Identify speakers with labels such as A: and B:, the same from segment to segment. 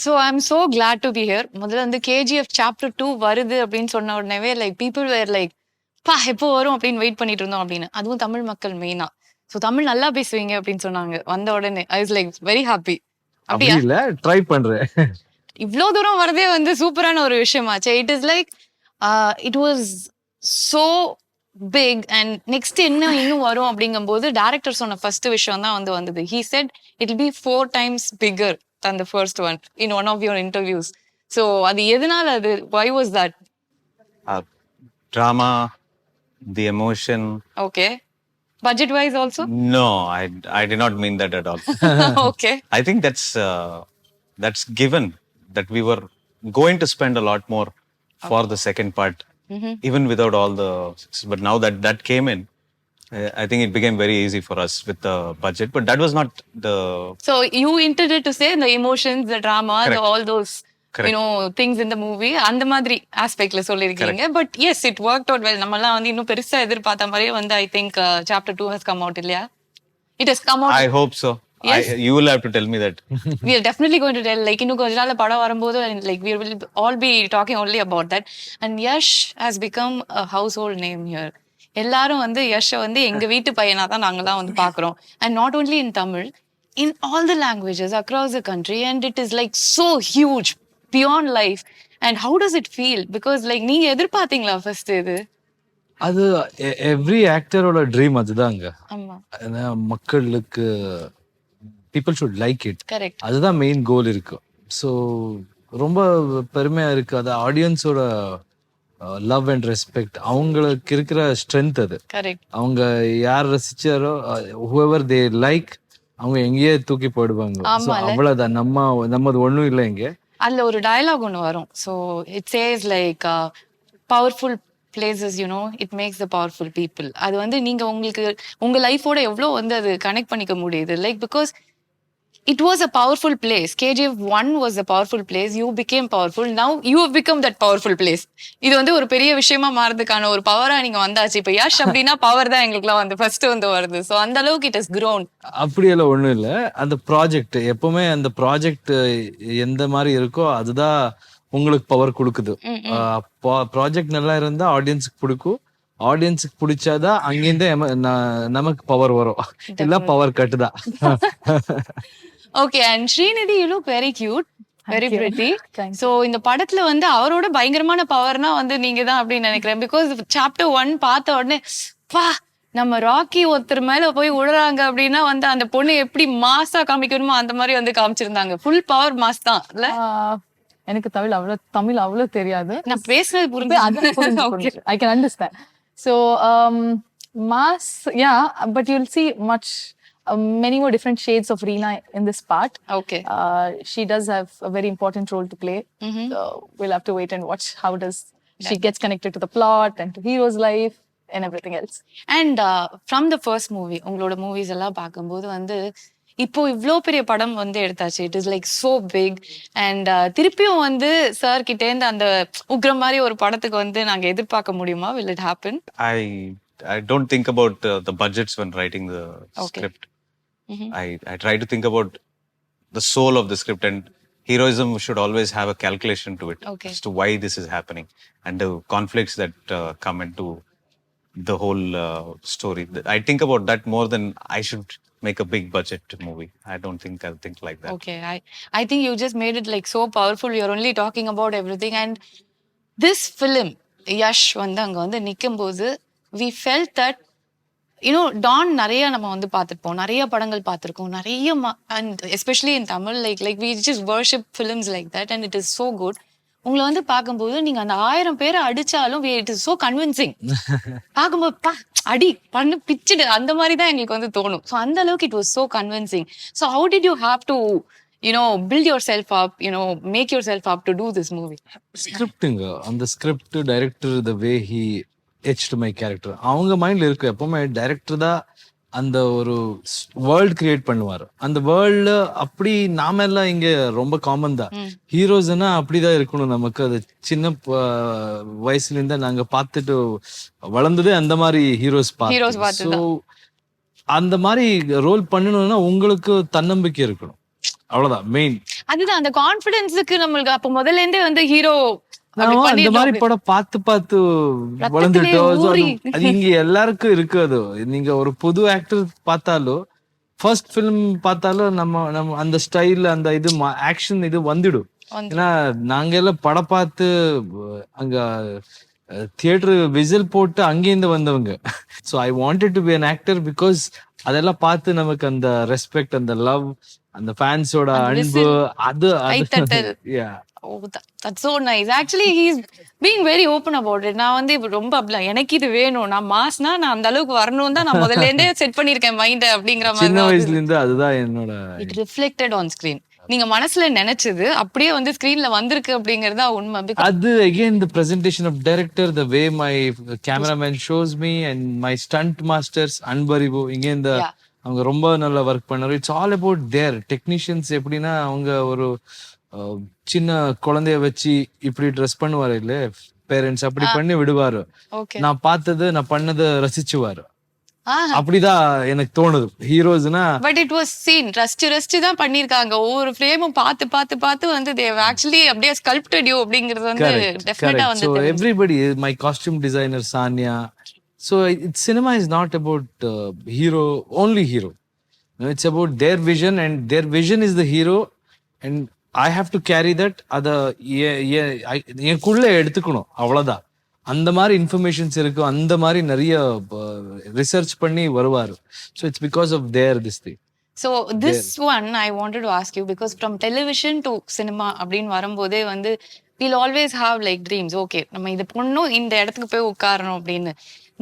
A: So I'm so glad to be here. முதல்ல வந்து KGF chapter 2 வருது அப்படின்னு சொன்ன உடனே லைக் பீப்புள் வேர் லைக் பா எப்போ வரும் அப்படின்னு வெயிட் பண்ணிட்டு இருந்தோம் அப்படின்னு. அதுவும் தமிழ் மக்கள் மெயினா. ஸோ தமிழ் நல்லா பேசுவீங்க அப்படின்னு சொன்னாங்க வந்த உடனே. I was like very happy.
B: அப்படி இல்ல ட்ரை பண்றேன்.
A: இவ்வளோ தூரம் வரதே வந்து சூப்பரான ஒரு விஷயமாச்சு. It is like it was so big and next என்ன இன்னும் வரும் அப்படிங்கும்போது டேரக்டர் சொன்ன ஃபர்ஸ்ட் விஷயம் தான் வந்து வந்தது. He said it will be 4 times bigger than the first one in one of your interviews. So அது எதனால அது why was that?
C: Drama, the emotion.
A: Okay. Budget wise also?
C: No, I did not mean that at all.
A: Okay.
C: I think that's given that we were going to spend a lot more for the second part, even without all the. But now that came in, I think it became very easy for us with the budget. But that was not the.
A: So you intended to say the emotions, the drama, all those.
C: Correct.
A: You know things in the movie அந்த மாதிரி ஆஸ்பெக்ட்ல சொல்லிருக்கீங்க. But S it worked out well. நம்ம எல்லாம் வந்து இன்னும் பெருசா எதிர்பார்த்த மாதிரியே வந்து I think chapter 2 has come out இல்லையா? It has come out.
C: I hope so.
A: Yes.
C: You will have to tell me that.
A: We are definitely going to tell. Like இன்னும் கொஞ்ச நாள்ல படம் வரும்போது like we will all be talking only about that. And Yash has become a household name here. எல்லாரும் வந்து யஷை வந்து எங்க வீட்டு பையனா தான் நாங்கெல்லாம் வந்து பாக்குறோம். And not only in Tamil, in all the languages across the country, and it is like so huge beyond life. And how does it feel? Because like நீங்க எதிர்பார்த்தீங்களா ஃபர்ஸ்ட் இது?
B: அது எவ்ரி ஆக்டரோட ட்ரீம் அதுதாங்க.
A: ஆமா.
B: மக்களுக்கு people should like it.
A: Correct.
B: அதுதான் main கோல் இருக்கு. So ரொம்ப பெருமையா இருக்கு. அது ஆடியன்ஸோட லவ் அண்ட் ரெஸ்பெக்ட், அவங்களுக்கு இருக்கிற ஸ்ட்ரென்த் அது.
A: கரெக்ட்.
B: அவங்க யார் ரசிச்சாரோ whoever they like அவங்க எங்கேயே தூக்கி போயிடுவாங்க. அவ்வளவுதான். நம்மது ஒண்ணும் இல்லை இங்க.
A: அதுல ஒரு டயலாக் ஒன்று வரும். So it chase like powerful places you know it makes the powerful people. அது வந்து நீங்க உங்களுக்கு உங்க லைஃபோட எவ்வளோ வந்து அது கனெக்ட் பண்ணிக்க முடியுது. Like because it was a powerful place. KGF1 was a powerful place. You became powerful. Now you have become that powerful place. இது வந்து ஒரு பெரிய விஷயமா மாறதுக்கான ஒரு பவரா நீங்க வந்தாச்சு. இப்ப யாஷ் அப்படின்னா பவர் தான் எங்களுக்குலாம் வந்து ஃபர்ஸ்ட் வந்து வருது. ஸோ அந்த அளவுக்கு இட் ஹஸ் grown.
B: அப்படியெல்லாம் ஒண்ணும் இல்லை. அந்த ப்ராஜெக்ட் எப்பவுமே அந்த ப்ராஜெக்ட் எந்த மாதிரி இருக்கோ அதுதான் உங்களுக்கு பவர் கொடுக்குது. ப்ராஜெக்ட் நல்லா இருந்தா ஆடியன்ஸுக்கு பிடிக்கும். ஆடியன்ஸுக்கு பிடிச்சாதான் அங்கிருந்து நமக்கு பவர் வரும். இல்ல power கட்டுதான்.
A: Okay, and Srinidhi, you look very cute, very pretty. So இந்த படத்துல வந்து அவரோட பயங்கரமான பவர்னா வந்து நீங்க தான் அப்படின்னு நினைக்கிறேன். பிகாஸ் சாப்டர் 1 பார்த்த உடனே பா நம்ம ராக்கி ஒருத்தர் மேல போய் விழுறாங்க அப்படின்னா வந்து அந்த பொண்ணு எப்படி மாசா காமிக்கணுமோ அந்த மாதிரி வந்து காமிச்சிருந்தாங்க. ஃபுல் பவர் மாஸ் தான் இல்ல?
D: எனக்கு தமிழ் அவ்வளவு தெரியாது.
A: நான் பேசுறது புரிஞ்சு
D: I can understand. So mass, yeah, but you'll see many more different shades of Reena in this part.
A: Okay.
D: She does have a very important role to play. So we'll have to wait and watch how does she gets connected to the plot and to hero's life and everything else.
A: And from the first movie, உங்களோட movies எல்லாம் பார்க்கும்போது வந்து இப்போ இவ்வளோ பெரிய படம் வந்து எடுத்தாச்சு. It is like so big. And திருப்பியும் வந்து சார் கிட்டே இருந்து அந்த உக்ரம் மாதிரி ஒரு படத்துக்கு வந்து நாங்க எதிர்பார்க்க முடியுமா? will it happen?
C: I don't think about the budgets when writing the script. I try to think about the soul of the script, and heroism should always have a calculation to it as to why this is happening and the conflicts that come into the whole story. I think about that more than I should make a big budget movie. I don't think I'll think like that.
A: Okay, I think you just made it like so powerful. You're only talking about everything. And this film, Yash வந்து அங்க வந்து நிக்கும்போது we felt that டான் நிறைய நம்ம வந்து பார்த்துருப்போம், நிறைய படங்கள் பார்த்துருக்கோம், நிறைய and especially in Tamil like we just worship films like that and it is so good. உங்களை வந்து பார்க்கும்போது நீங்க அந்த 1000 பேரை அடிச்சாலும் இட் இஸ் ஸோ கன்வின்சிங். பார்க்கும்போது அடி பண்ணு பிச்சுடு அந்த மாதிரி தான் எங்களுக்கு வந்து தோணும். ஸோ அந்த அளவுக்கு it was so convincing. So how did you have to build yourself up, make yourself up to do this movie?
B: Scripting, on the script director, the way he etched my character, அவங்க மைண்ட்ல இருக்கு. எப்பவுமே director தான் அந்த ஒரு world create பண்ணுவார். அந்த world அப்படி நாம எல்லாம் இங்க ரொம்ப காமன் தான். ஹீரோஸ்னா அப்படிதான் இருக்கணும். நமக்கு அது சின்ன வயசுல இருந்தா நாங்க பார்த்துட்டு வளர்ந்ததே அந்த மாதிரி ஹீரோஸ் பார்த்து. ஸோ அந்த மாதிரி ரோல் பண்ணணும்னா உங்களுக்கு தன்னம்பிக்கை இருக்கணும். அவ்வளவுதான் மெயின்.
A: அதுதான் அந்த கான்ஃபிடன்ஸுக்கு நம்மளுக்கு அப்ப முதல்ல இருந்தே வந்து ஹீரோ
B: அந்த மாதிரி படம் பார்த்து பார்த்து வளர்ந்துட்டோம். அது இங்க எல்லாருக்கும் இருக்கு. அது நீங்க ஒரு புது ஆக்டர் பார்த்தாலும் ஃபர்ஸ்ட் ஃபிலிம் பார்த்தாலும் நம்ம அந்த ஸ்டைல் அந்த இது ஆக்ஷன் இது வந்துடும். ஏன்னா நாங்க எல்லாம் படம் பார்த்து அங்க தியேட்டர் விசில் போட்டு அங்கேருந்து வந்தவங்க. So I wanted to be an actor because அதெல்லாம் பார்த்து நமக்கு அந்த ரெஸ்பெக்ட், அந்த லவ், அந்த ஃபேன்ஸோட அன்பு, அது
A: Oh, that's so nice. Actually, he's being very open about it. நான் வந்து இப்ப ரொம்ப அப்படிலாம் எனக்கு இது வேணும், நான் மாஸ்னா நான் அந்த அளவுக்கு வரணும் தான் நான் முதல்ல இருந்தே செட் பண்ணிருக்கேன் மைண்ட் அப்படிங்கிற மாதிரி.
B: சின்ன வயசுல இருந்து அதுதான் என்னோட.
A: It reflected on screen. நீங்க மனசுல நினைச்சது அப்படியே வந்து ஸ்கிரீன்ல வந்திருக்கு அப்படிங்கறதா உண்மை.
B: அது again the presentation of director, the way my cameraman shows me and my stunt masters Anbariv இங்க இந்த அவங்க ரொம்ப நல்லா ஒர்க் பண்ணாரு. It's all about their technicians. எப்படின்னா அவங்க ஒரு சின்ன குழந்தைய வச்சு இப்படி ட்ரெஸ் பண்ணுவாரு இல்ல பேரண்ட்ஸ், அப்படி பண்ணி விடுவாரு. நான் பார்த்தது நான் பண்ணதை ரசிச்சுவாரு. அப்படிதான் எனக்கு தோணுது ஹீரோஸ்னா.
A: But it was seen rust தான் பண்ணிருக்காங்க. ஒவ்வொரு ஃப்ரேமும் பார்த்து பார்த்து பார்த்து வந்து they have actually அப்படியே sculpted you அப்படிங்கிறது வந்து டெஃபினட்டா வந்து.
B: So everybody, my costume designer Sanya. So cinema is not about hero, only hero. No, it's about their vision, and their vision is the hero, and I have to carry that. அத எனக்குள்ள எடுத்துக்கணும், அவ்வளவுதான். அந்த மாதிரி informations இருக்கு, அந்த மாதிரி நிறைய ரிசர்ச் பண்ணி வருவாரு. So it's because of there this thing.
A: So this one I wanted to ask you because from television to cinema அப்படின்னு வரும்போதே வந்து we'll always have like dreams. Okay நம்ம இது பொண்ணும் இந்த இடத்துக்கு போய் உட்காரணும் அப்படின்னு.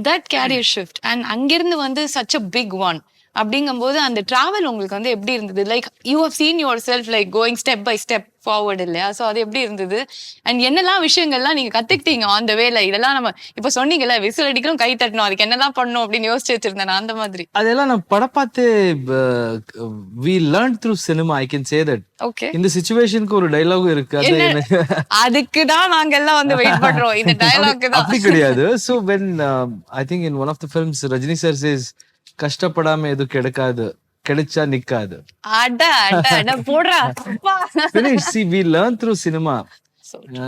A: தட் கேரியர் ஷிஃப்ட் அண்ட் அங்கிருந்து வந்து such a big one அப்படிங்கும்போது அந்த டிராவல் உங்களுக்கு வந்து எப்படி இருந்தது? Like you have seen yourself like going step by step forward இல்லையா? ஸோ அது எப்படி இருந்தது? அண்ட் என்னெல்லாம் விஷயங்கள்லாம் நீங்க கத்துக்கிட்டீங்க ஆன் த வேல? இதெல்லாம் நம்ம இப்ப சொன்னீங்கல்ல விசில் அடிக்கணும் கை தட்டணும், அதுக்கு என்னெல்லாம் பண்ணணும் அப்படின்னு யோசிச்சு வச்சிருந்தேன் அந்த மாதிரி.
B: அதெல்லாம் நான் படம் பார்த்து we learned through cinema, I can say that.
A: Okay,
B: இந்த சிச்சுவேஷனுக்கு ஒரு டயலாக் இருக்கு,
A: அதுக்கு தான் நாங்க எல்லாம் வந்து வெயிட் பண்றோம் இந்த டயலாக் தான்.
B: அப்படி கிடையாது. So when I think in one of the films Rajini sir says கஷ்டப்படாம எதுவும் கிடைக்காது, கிடைச்சா நிக்காது. See, we learn through cinema.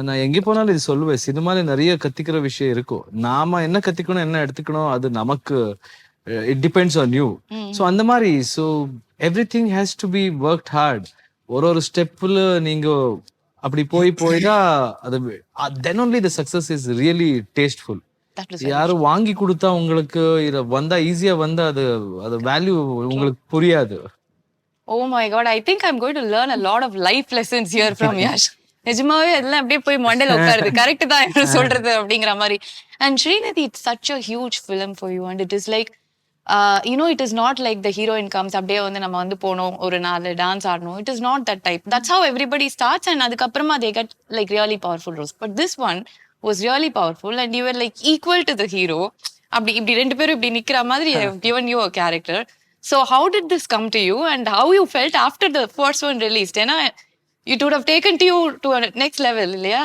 B: நான் எங்க போனாலும் இது சொல்லுவேன், சினிமால நிறைய கத்திக்கிற விஷயம் இருக்கும். நாம என்ன கத்திக்கணும் என்ன எடுத்துக்கணும் அது நமக்கு it depends on you. So அந்த மாதிரி so everything has to be worked hard. ஒரு ஸ்டெப்ல நீங்க அப்படி போய்தான் அது then only the success is really tasteful. யாரும் வாங்கி கொடுத்தா உங்களுக்கு இத வந்தா ஈஸியா வந்தா அது வேல்யூ உங்களுக்கு புரியாது.
A: Oh my god, I think I'm going to learn a lot of life lessons here from Yash. நிஜமாவே அதெல்லாம் அப்படியே போய் மண்டையில உட்காருது. கரெக்ட் தான் என்ன சொல்றது அப்படிங்கிற மாதிரி. And Srinidhi, it's such a huge film for you and it is like you know, it is not like the heroine comes அப்படியே வந்து நம்ம வந்து போனோம் ஒரு நாள் டான்ஸ் ஆடணும். It is not that type. That's how everybody starts and அதுக்கப்புறமா they get like really powerful roles. But this one was really powerful and you were like equal to the hero. அப்படி இப்படி ரெண்டு பேரும் இப்படி நிக்கிற மாதிரி given you a character. So how did this come to you and how you felt after the first one released? ஏன்னா it would have taken you to a next level இல்லையா?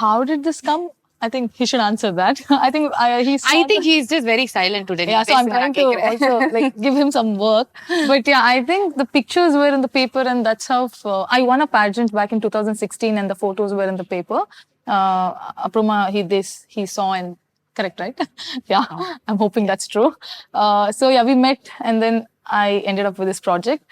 D: How did this come? I think he should answer that. I think
A: he's just very silent today.
D: Yeah, so I'm trying to also like give him some work. But yeah, I think the pictures were in the paper and that's how I won a pageant back in 2016 and the photos were in the paper. Aproma he saw and correct, right? Yeah, I'm hoping that's true. So yeah, we met and then I ended up with this project.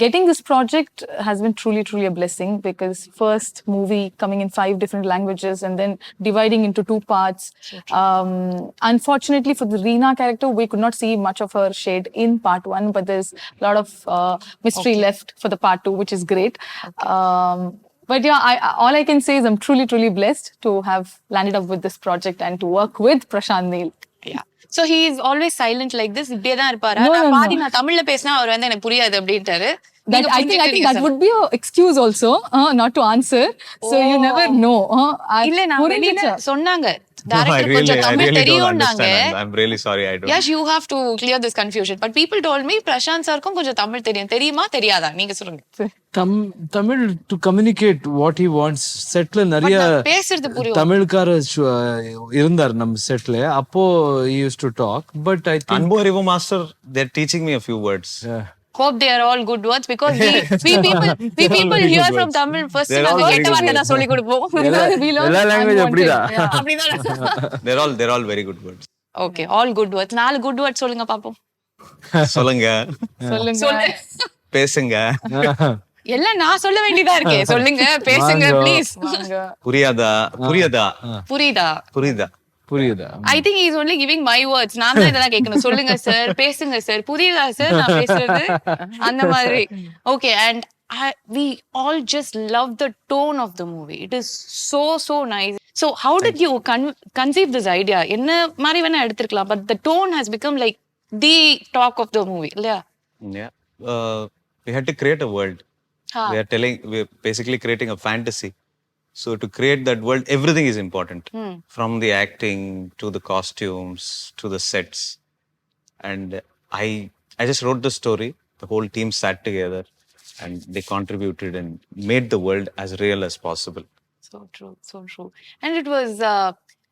D: Getting this project has been truly a blessing because first movie coming in 5 different languages and then dividing into 2 parts. Unfortunately for the Raveena character, we could not see much of her shade in part 1, but there's a lot of mystery left for the part 2, which is great. But yeah, all I can say is I'm truly blessed to have landed up with this project and to work with Prashanth Neel.
A: Yeah. So he is always silent like this. இப்படியே தான் இருப்பாரா? நான் பாதி நான் தமிழ்ல பேசினா அவர் வந்து எனக்கு புரியாது அப்படின்ட்டாரு.
D: I think that would be an excuse also not to answer. So you never know.
A: இல்ல நான் வெளியில சொன்னாங்க டைரக்டர் கொஞ்சம் Tamil தெரியும்னாங்க.
C: I'm really sorry, I don't.
A: Yes, you have to clear this confusion. But people told me Prashanth sirக்கும் கொஞ்சம் தமிழ் தெரியும். தெரியுமா தெரியாதா? நீங்க சொல்லுங்க.
B: Tamil to communicate what he wants. செட்ல நிறைய
A: பேசுறது புரியும்.
B: தமிழ்கார இருந்தார் நம்ம செட்ல. அப்போ he used to talk, but I think
C: அன்பு அறிவு master they're teaching me a few words.
A: hope they are all good words because we people hear from Tamil first
C: They're all
A: நாங்க
C: very
A: கெட்ட
C: good
A: வார்த்தை தான்
C: words.
A: சொல்லி கொடுப்போம்.
B: எல்லா language அப்படிதான்.
A: அப்படிதான்.
C: They're all very good words.
A: Okay, all good words. 4 good words சொல்லுங்க பாப்போம்.
C: சொல்லுங்க,
D: சொல்லுங்க.
C: பேசுங்க.
A: எல்லாம் நான் சொல்ல வேண்டியதா இருக்கே. சொல்லுங்க, பேசுங்க ப்ளீஸ்.
C: புரியாதா? புரியுதா?
A: புரியுதா?
C: புரியுதா?
B: புரியுதா?
A: I think he is only giving my words. நான் தான் இதெல்லாம் கேட்கணும். சொல்லுங்க சார், பேசுங்க சார், புரியுதா சார் நான் பேசுறது? அந்த மாதிரி. Okay, and we all just love the tone of the movie. It is so nice. So how did you conceive this idea? என்ன மாதிரி வேணா எடுத்துக்கலாம், but the tone has become like the talk of the movie. இல்லையா?
C: Yeah. We had to create a world. We're basically creating a fantasy. So to create that world, everything is important. From the acting to the costumes to the sets. And I just wrote the story. The whole team sat together and they contributed and made the world as real as possible.
A: So true. And it was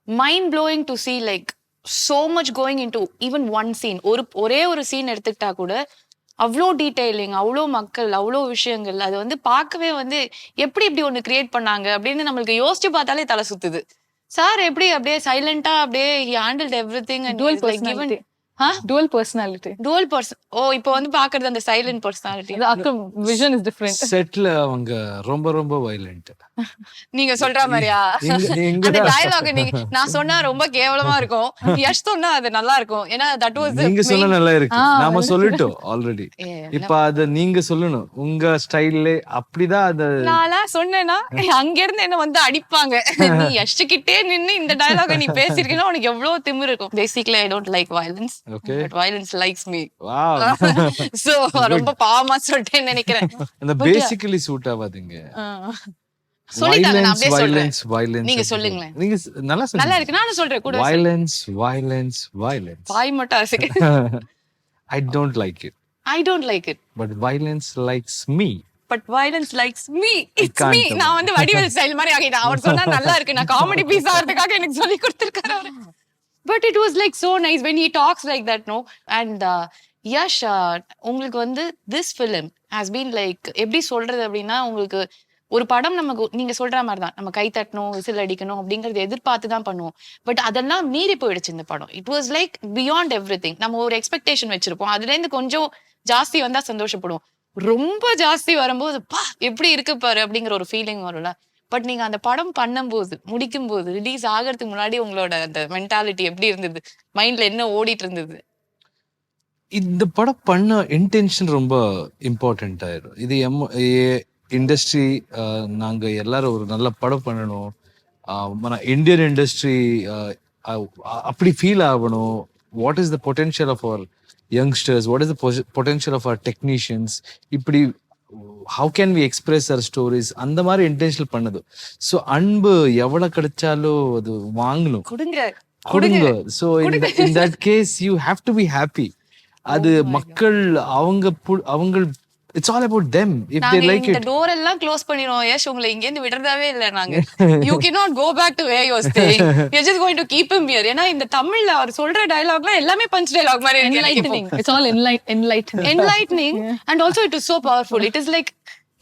A: mind-blowing to see like so much going into even one scene. ஒரே ஒரு scene எடுத்துக்கிட்டா கூட அவ்வளோ detailing, அவ்வளோ மக்கள், அவ்வளோ விஷயங்கள். அது வந்து பார்க்கவே வந்து எப்படி இப்படி ஒண்ணு கிரியேட் பண்ணாங்க அப்படின்னு நம்மளுக்கு யோசிச்சு பார்த்தாலே தலை சுத்துது. சார் எப்படி அப்படியே சைலண்டா அப்படியே he handled everything and
D: Dual
A: like given
D: dual personality.
A: dual person. இப்போ வந்து பாக்குறது அந்த silent personality.
D: The vision is different.
B: செட்ல அவங்க ரொம்ப வயலண்ட்.
A: நீங்க சொல்ற மாதிரியா? அந்த டயலாக் நான் சொன்னா ரொம்ப கேவலமா இருக்கும், யஷ் சொன்னா அது நல்லா இருக்கும். ஏன்னா தட் வாஸ்
B: நீங்க சொன்னா நல்லா இருக்கு, நாம சொல்லிட்டோம் ஆல்ரெடி. இப்ப அத நீங்க சொல்லணும் உங்க ஸ்டைல்ல. அப்படிதான் அத
A: நான் சொன்னேன்னா அங்க இருந்து என்ன வந்து அடிப்பாங்க. நீ யஷ் கிட்டே நின்னு இந்த டயலாக நீ பேசிருக்கீங்கன்னா உனக்கு எவ்வளவு திமிரு இருக்கும். Basically I don't like violence.
B: Okay.
A: But violence likes me.
B: Wow.
A: So ரொம்ப பாவமா சொல்லிட்டேன்னு நினைக்கிறேன்.
B: அந்த பேசிக்கலி சூட் ஆவாதீங்க.
A: சொல்லிட்டாங்க, நான் அப்படியே சொல்றேன்.
B: Violence.
A: நீங்க சொல்லுங்களேன்.
B: நீங்க நல்லா சொல்லுங்க.
A: நல்லா இருக்கு, நானும் சொல்றேன் கூட.
B: Violence.
A: பாய் மட்டும் அசைக்க.
B: I don't like it.
A: I don't like it.
B: But violence likes me.
A: But violence likes me. It's me. நான் வந்து வடிவேல் ஸ்டைல் மாதிரி ஆகிட்டேன். அவர் சொன்னா நல்லா இருக்கு, நான் காமெடி பீஸ் ஆகிறதுக்காக எனக்கு சொல்லி கொடுத்திருக்காரு அவரு. But it was like so nice when he talks like that, no? And Yash, உங்களுக்கு வந்து this film has been like எப்படி சொல்றது அப்படின்னா, உங்களுக்கு ஒரு படம் நமக்கு நீங்க சொல்ற மாதிரி தான், நம்ம கை தட்டணும், விசில் அடிக்கணும் அப்படிங்கறது எதிர்பார்த்து தான் பண்ணுவோம். பட் அதெல்லாம் மீறி போயிடுச்சு இந்த படம். It was like beyond everything. நம்ம ஒரு எக்ஸ்பெக்டேஷன் வச்சிருப்போம், அதுல இருந்து கொஞ்சம் ஜாஸ்தி வந்தா சந்தோஷப்படுவோம். ரொம்ப ஜாஸ்தி வரும்போது பா எப்படி இருக்கு பாரு அப்படிங்கிற ஒரு ஃபீலிங் வரும்ல. பட் நீங்க அந்த படம் பண்ணும்போது, முடிக்கும் போது, ரிலீஸ் ஆகிறதுக்கு முன்னாடி உங்களோட அந்த மென்டாலிட்டி எப்படி இருந்தது? மைண்ட்ல என்ன ஓடிட்டு இருந்தது?
B: இந்த படம் பண்ண இன்டென்ஷன் ரொம்ப இம்பார்ட்டன்ட் ஆயிடும். இது இண்டஸ்ட்ரி, நாங்க எல்லாரும் ஒரு நல்ல படம் பண்ணணும், మన இந்தியன் இண்டஸ்ட்ரி அப்படி ஃபீல் ஆகணும். What is the potential of our youngsters, what is the potential of our technicians, இப்படி how can we express our stories, அந்த மாதிரி இன்டென்ஷனல் பண்ணது. ஸோ அன்பு எவ்வளவு கிடைச்சாலும் அது வாங்கணும், கொடுங்க. So in that case you have to be happy. அது மக்கள் அவங்க it's all about them if they like it.
A: இந்த டோர் எல்லாம் க்ளோஸ் பண்ணிரோம். யஷ் உங்களை இங்க இருந்து விடுறதாவே இல்ல நாங்க. You cannot go back to where you were staying. You're just going to keep him here. ஏன்னா இந்த தமிழ்ல அவர் சொல்ற டயலாக்லாம் எல்லாமே பஞ்ச் டயலாக் மாதிரி
D: Enlightening. It's all enlightening.
A: And also it is so powerful. It is like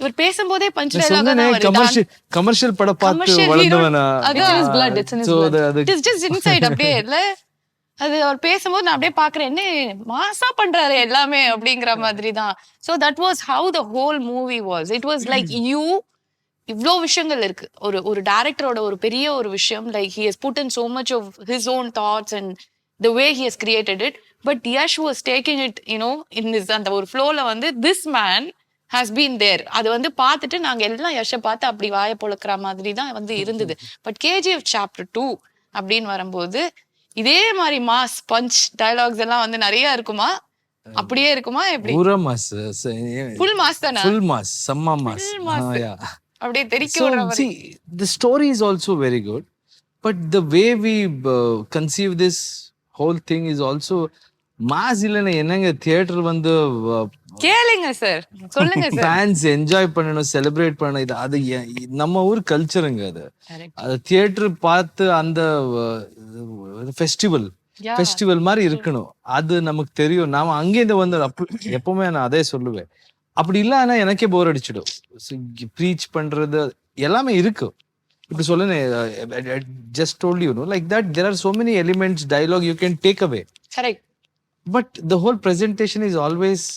A: இவர் பேசும்போதே punch dialogue தான் வருது.
B: கமர்ஷியல் படம் பார்த்து வளர்ந்தவனா.
D: It's in his blood. It's in his blood.
A: It is just inside அப்படியே இல்ல. அது அவர் பேசும்போது நான் அப்படியே பாக்குறேன், என்ன மாசா பண்றாரு எல்லாமே அப்படிங்கிற மாதிரி தான். So that was how the whole movie was. It was like இவ்ளோ விஷயங்கள் இருக்கு. ஒரு டைரக்டரோட ஒரு பெரிய ஒரு விஷயம், like he has put in so much of his own thoughts and the way he has created it. But Yash was taking it, in his அந்த ஒரு flowல வந்து this man has been there. அது வந்து பார்த்துட்டு நாங்க எல்லாம் யஷை பார்த்து அப்படி வாய பொழக்கிற மாதிரி தான் வந்து இருந்தது. பட் KGF Chapter 2 அப்படின்னு வரும்போது இதே மாதிரி மாஸ் பஞ்ச் டயலாக்ஸ் எல்லாம் வந்து நிறைய இருக்குமா, அப்படியே இருக்குமா, எப்படி?
B: பூரா மாஸ்,
A: ஃபுல் மாஸ் தானா?
B: ஃபுல் மாஸ், செம்ம மாஸ்.
A: அப்படியே தெரிக்க விடுற மாதிரி.
B: See, the story is also very good, but the way we conceive this whole thing is also mass. இல்லைன்னா என்னங்க, தியேட்டர் வந்து
A: கேளுங்க சார், சொல்லுங்க சார்.
B: ஃபேன்ஸ் என்ஜாய் பண்ணணும், செலிப்ரேட் பண்ணணும். இது அது நம்ம ஊர் கல்ச்சருங்க. அது தியேட்டர் பார்த்து அந்த ஃபெஸ்டிவல்
A: Yeah.
B: ஃபெஸ்டிவல் மாதிரி இருக்கணும். அது நமக்கு தெரியும். நாம அங்கேருந்து வந்து எப்பவுமே நான் அதே சொல்லுவேன். அப்படி இல்லைன்னா எனக்கே போர் அடிச்சிடும். ப்ரீச் பண்றது எல்லாமே இருக்கு. இப்படி சொல்லுங்க, just told you know like that there are so many elements dialogue you can take away.
A: Correct.
B: But the whole presentation is always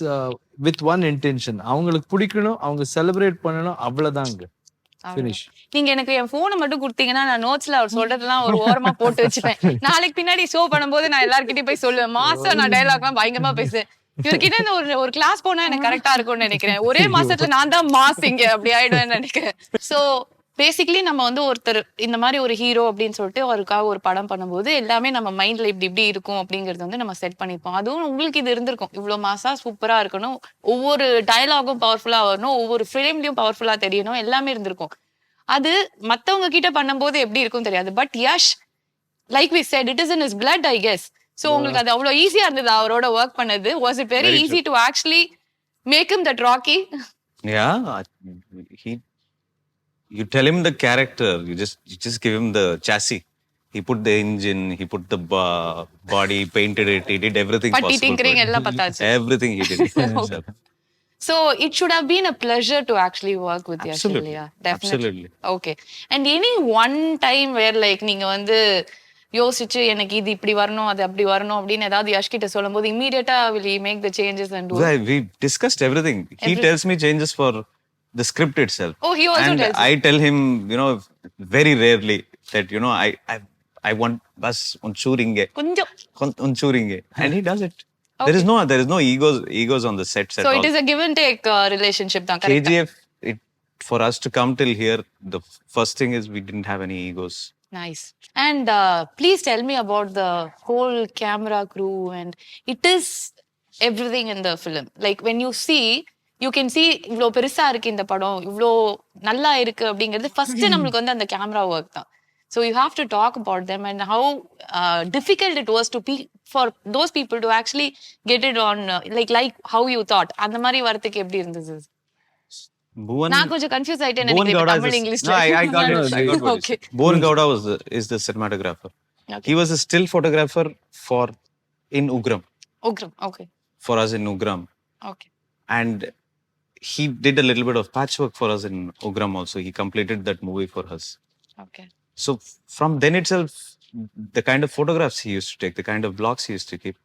B: with one intention. அவங்களுக்கு பிடிக்கணும், அவங்க செலிப்ரேட் பண்ணணும், அவ்வளவுதாங்க. ஃபினிஷ்.
A: நீங்க எனக்கு என் போனை மட்டும் கொடுத்தீங்கன்னா நான் நோட்ஸ்ல அவர் சொல்றதெல்லாம் ஒரு ஓரமா போட்டு வச்சுப்பேன். நாளைக்கு பின்னாடி ஷோ பண்ணும்போது நான் எல்லார்கிட்டயும் போய் சொல்லுவேன், மாசம் நான் டயலாக்லாம் பயங்கரமா பேசுவேன், இவர்கிட்ட இந்த ஒரு கிளாஸ் போனா எனக்கு கரெக்டா இருக்கும்னு நினைக்கிறேன். ஒரே மாசத்துல நான் தான் மாஸ் இங்க அப்படி ஆயிடுவேன்னு நினைக்கிறேன். சோ பேசிக்கலி நம்ம வந்து ஒருத்தர் இந்த மாதிரி ஒரு ஹீரோ அப்படின்னு சொல்லிட்டு அவருக்காக ஒரு படம் பண்ணும்போது எல்லாமே நம்ம மைண்ட்ல இப்படி இருக்கும் அப்படிங்கறது வந்து நம்ம செட் பண்ணிப்போம். அதுவும் உங்களுக்கு இது இருந்திருக்கும், இவ்வளவு மாசா சூப்பரா இருக்கணும், ஒவ்வொரு டயலாகும் பவர்ஃபுல்லா வரணும், ஒவ்வொரு ஃப்ரேம்லயும் பவர்ஃபுல்லா தெரியணும், எல்லாமே இருந்திருக்கும். அது மத்தவங்க கிட்ட பண்ணும்போது எப்படி இருக்கும் தெரியாது. But Yash, like we said, it is in his blood I guess. So உங்களுக்கு அது அவ்வளவு ஈஸியா இருந்தது அவரோட ஒர்க் பண்ணது? Was it very easy to actually make him that Rocky?
C: You tell him the character, you just give him the chassis. He put the engine, he put the body, painted it, he did everything
A: Patti
C: possible.
A: Tinkering ella pattachu.
C: Everything he did.
A: Okay. So it should have been a pleasure to actually work with Yash.
C: Absolutely.
A: Yeah, definitely.
C: Absolutely.
A: Okay. And any one time where like நீங்க வந்து யோசிச்சு எனக்கு இது இப்படி வரணும் அது அப்படி வரணும் அப்படின்னு ஏதாவது யஷ் கிட்ட சொல்லும்போது immediately will he make the changes and do it?
C: We discussed everything. He tells me changes for the script itself.
A: Oh, he also
C: and
A: tells
C: I tell him, very rarely that, I want bus unchuringe. Unchuringe. And he does it. Okay. There is no egos on the sets at all.
A: So it is a give and take relationship.
C: KGF, for us to come till here, the first thing is we didn't have any egos.
A: Nice. And please tell me about the whole camera crew, and it is everything in the film. Like when you see, you can see இவ்ளோ பெருசா இருக்கு இந்த படம், இவ்ளோ நல்லா இருக்கு அப்படிங்கிறது first நம்மளுக்கு வந்து அந்த கேமரா ஒர்க் தான். So you have to talk about them and how difficult it was to be for those people to actually get it on like how you thought. அந்த மாதிரி வரதுக்கு எப்படி இருந்தது? நான் கொஞ்சம் கன்ஃபியூஸ் ஆயிட்டேன் நினைக்கிறேன் தமிழ் இங்கிலீஷ்ல.
C: I got it. Okay. Bhuvan Gowda is the cinematographer. Okay. He was a still photographer in Ugram.
A: Okay.
C: For us in Ugram.
A: Okay.
C: And he did a little bit of patchwork for us in Ugram also. He completed that movie for us.
A: Okay.
C: So from then itself, the kind of photographs he used to take, the kind of blogs he used to keep,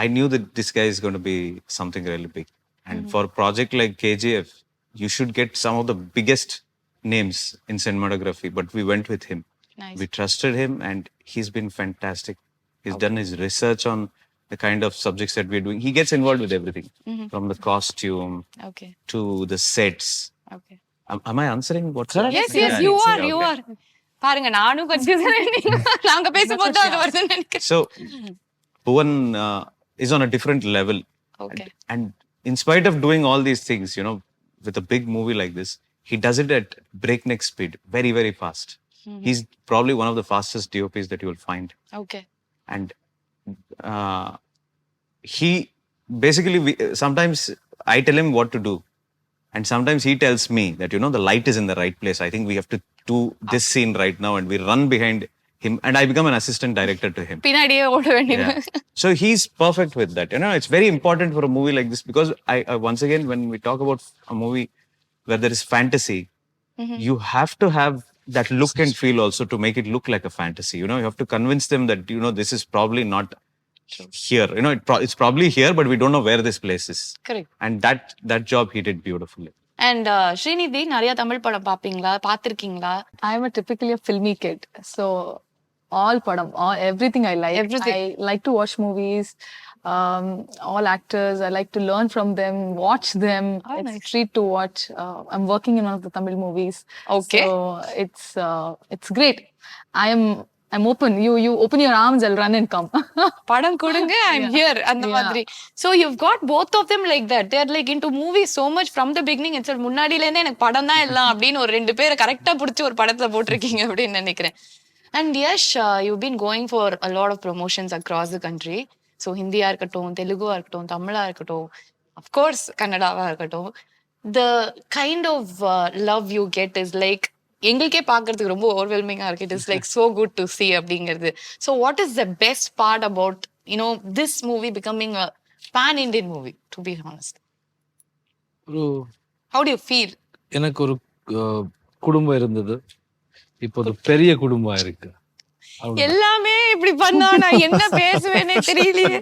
C: I knew that this guy is going to be something really big. And for a project like KGF, you should get some of the biggest names in cinematography, but we went with him.
A: Nice.
C: We trusted him and he's been fantastic. He's done his research on the kind of subjects that we're doing. He gets involved with everything, from the costume to the sets.
A: Okay.
C: Am I answering what?
A: Yes, you are. பாருங்க நானும் confuse ஆயிட்டேன். நாங்க பேசும்போது அது வருதுன்னு நினைக்கிறேன்.
C: So Bhuvan is on a different level.
A: Okay.
C: And in spite of doing all these things, with a big movie like this, he does it at breakneck speed, very, very fast. He's probably one of the fastest DOPs that you will find.
A: Okay.
C: And he basically, sometimes I tell him what to do. And sometimes he tells me that, the light is in the right place. I think we have to do this scene right now. And we run behind him. And I become an assistant director to him.
A: பின்னாடியே ஓட வேண்டியது.
C: Yeah. So he's perfect with that. It's very important for a movie like this because once again, when we talk about a movie where there is fantasy, you have to have that look and feel also to make it look like a fantasy. You have to convince them that, this is probably not here. It's probably here, but we don't know where this place is.
A: Correct.
C: And that job he did beautifully.
A: And Srinidhi, நிறைய தமிழ் படம் பாப்பீங்களா, பாத்திருக்கீங்களா?
D: I'm a typically a filmy kid. So everything I like.
A: Everything.
D: I like to watch movies, all actors. I like to learn from them, watch them. It's
A: nice.
D: a treat to watch. I'm working in one of the Tamil movies.
A: Okay.
D: So it's great. I'm open. You open your arms, I'll run and come.
A: படம் கொடுங்க, I'm here. அந்த மாதிரி. So you've got both of them like that. They're like into movies so much from the beginning itself. முன்னாடில இருந்தே எனக்கு படம் தான் எல்லாம் அப்படின்னு ஒரு ரெண்டு பேரை கரெக்டா புடிச்சு ஒரு படத்துல போட்டிருக்கீங்க அப்படின்னு நினைக்கிறேன். And Yash, you've been going for a lot of promotions across the country. So ஹிந்தியா இருக்கட்டும், தெலுங்குவா இருக்கட்டும், தமிழா இருக்கட்டும், of course கன்னடாவா இருக்கட்டும். The kind of love you get is like எங்களுக்கே பார்க்கறதுக்கு ரொம்ப ஓவர்வெல்மிங்கா இருக்கு. It is like so good to see அப்படிங்கிறது. So what is the best part about this movie becoming a pan Indian movie to be honest?
B: ஒரு
A: how do you feel?
B: எனக்கு ஒரு குடும்பம் இருந்தது, இப்போ ஒரு பெரிய குடும்பம் இருக்கு.
A: எல்லாமே இப்படி பண்ணா நான் என்ன பேசுவேனே தெரியலையே.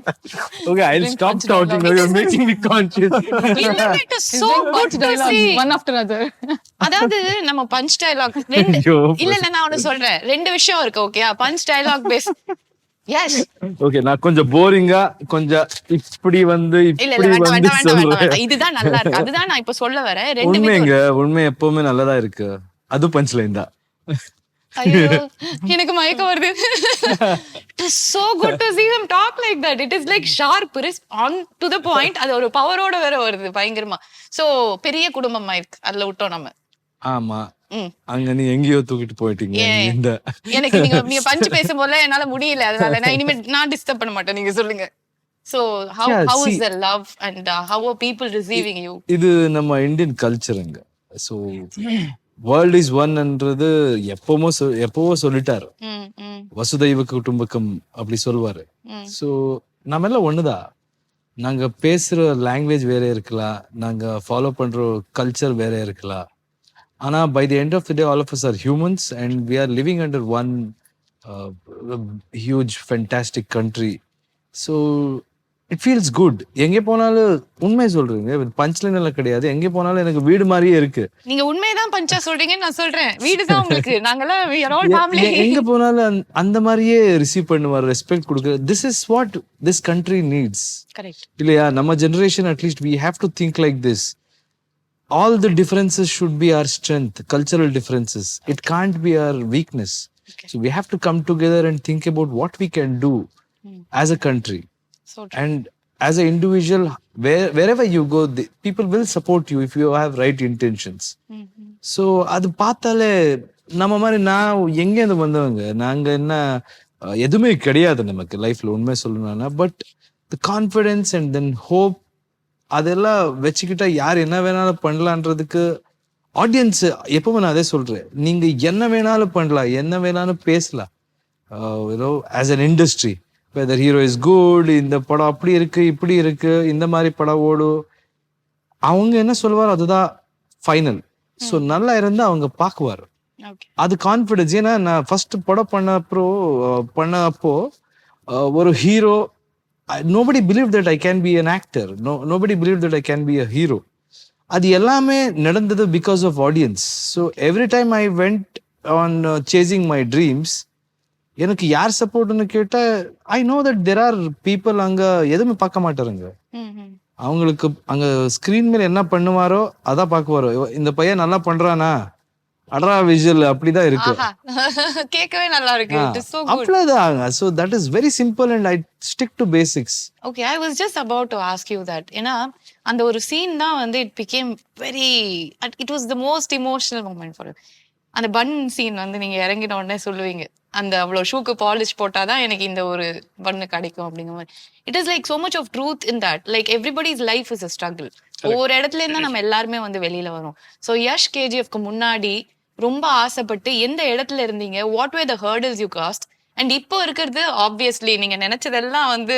B: Okay, I'll stop talking now. You're making me conscious.
A: It is so good to see.
D: One after another.
A: அதாவது நம்ம பஞ்ச் டயலாக் ரெண்டு
B: ஐயோ.
A: இல்ல நான் ஒன்னு சொல்றேன். ரெண்டு விஷயம் இருக்கு. Okay, punch dialogue base. Yes.
B: Okay, நான் கொஞ்சம் போரிங்கா கொஞ்சம் இப்படி வந்து
A: இல்ல
B: இப்படி வந்து சொல்றேன்.
A: வேண்டாம். இதுதான் நல்லா இருக்கு. அதுதான் நான் இப்ப சொல்ல வரேன். ரெண்டு
B: உண்மை எப்பவுமே நல்லதா இருக்கு. அது பஞ்ச் லைன் தான்.
A: ஐயோ எனக்கு மயக்கம் வருது. It is so good to see them talk like that. It is like sharp, on to the point. அது ஒரு பவரோட வேற வருது பயங்கரமா. சோ பெரிய குடும்பமா இருக்கு. அதுல விட்டோம் நம்ம.
B: ஆமா. அங்க நீ எங்கேயோ தூக்கிட்டு போயிட்டீங்க. இந்த
A: எனக்கு நீங்க பஞ்ச் பேசும்போது என்னால முடியல. அதனால நான் இனிமே நான் டிஸ்டர்ப் பண்ண மாட்டேன். நீங்க சொல்லுங்க. So how is the love and how are people receiving you?
B: இது நம்ம இந்தியன் கல்ச்சருங்க. So வேர்ல்ட் இஸ் ஒன்ன்றது எப்பவோ சொல்லிட்டாரு. வசுதைவ குடும்பக்கம் அப்படி சொல்லுவாரு. ஸோ நம்ம எல்லாம் ஒண்ணுதான். நாங்க பேசுற லாங்குவேஜ் வேற இருக்கலாம், நாங்க ஃபாலோ பண்ற கல்ச்சர் வேற இருக்கலாம். ஆனா by the end of the day all of us are humans and we are living under one huge fantastic country. So it feels good. எங்கே போனாலும் உண்மை சொல்றீங்க, பஞ்ச்லைன் எல்லாம் கிடையாது. எங்கே போனாலும் எனக்கு வீடு மாதிரியே இருக்கு.
A: நீங்க உண்மைதான் பஞ்சா சொல்றீங்கன்னு நான் சொல்றேன். வீடு தான் உங்களுக்கு. நாங்கெல்லாம் we are all family.
B: எங்க போனாலும் அந்த மாதிரியே ரிசீவ் பண்ணுவார், ரெஸ்பெக்ட் கொடுக்குற. This is what this country needs.
A: Correct
B: இல்லையா? நம்ம generation at least we have to think like this. All the differences should be our strength, cultural differences. It can't be our weakness. So we have to come together and think about what we can do as a country.
A: So true.
B: And as an individual, wherever you go, people will support you if you have right intentions. So அது பார்த்தாலே நம்ம மாதிரி நான் எங்கேருந்து வந்தவங்க, நாங்க என்ன எதுவுமே கிடையாது நமக்கு லைஃப்ல உண்மை சொல்லணும்னா. But the confidence and then hope அதெல்லாம் வச்சுக்கிட்டா யார் என்ன வேணாலும் பண்ணலான்றதுக்கு ஆடியன்ஸ் எப்பவுமே நான் அதே சொல்றேன். நீங்க என்ன வேணாலும் பண்ணலாம், என்ன வேணாலும் பேசலாம். As an industry whether hero is good, இந்த படம் அப்படி இருக்கு இப்படி இருக்கு, இந்த மாதிரி படம் ஓடும், அவங்க என்ன சொல்லுவாரோ அதுதான் ஃபைனல். ஸோ நல்லா இருந்தா அவங்க பார்க்குவார். அது கான்ஃபிடன்ஸ். ஏன்னா நான் ஃபர்ஸ்ட் படம் பண்ணப்போ ஒரு hero, nobody believed that I can be an actor. Nobody believed that I can be a hero. அது எல்லாமே நடந்தது because of audience. So every time I went on chasing my dreams, எனக்கு யார் சப்போர்ட்னு கேட்டா I know that there are people அங்க எதுவுமே பார்க்க மாட்டாருங்க. அவங்களுக்கு அங்க ஸ்கிரீன் மேல என்ன பண்ணுவாரோ அதான் பார்க்குவாரோ. இந்த பையன் நல்லா பண்றானா, அட்ரா விஷுவல் அப்படிதான் இருக்கு.
A: கேட்கவே நல்லா இருக்கு. It is so good.
B: அவ்வளவுதான். So that is very simple and I stick to basics.
A: Okay, I was just about to ask you that. ஏன்னா அந்த ஒரு சீன் தான் வந்து it became very, it was the most emotional moment for you. அந்த பன் scene வந்து நீங்க இறங்கின உடனே சொல்லுவீங்க, அந்த அவ்வளவு ஷூக்கு பாலிஷ் போட்டாதான் எனக்கு இந்த ஒரு பண்ணு கிடைக்கும் அப்படிங்கிற மாதிரி. It is like so much of truth in that. Like everybody's life is a struggle. ஒவ்வொரு இடத்துல இருந்தா நம்ம எல்லாருமே வந்து வெளியில வரும். ஸோ யஷ் கேஜிஎஃப்க்கு முன்னாடி ரொம்ப ஆசைப்பட்டு எந்த இடத்துல இருந்தீங்க, what were the hurdles you crossed, and இப்போ இருக்கிறது ஆப்வியஸ்லி நீங்க நினைச்சதெல்லாம் வந்து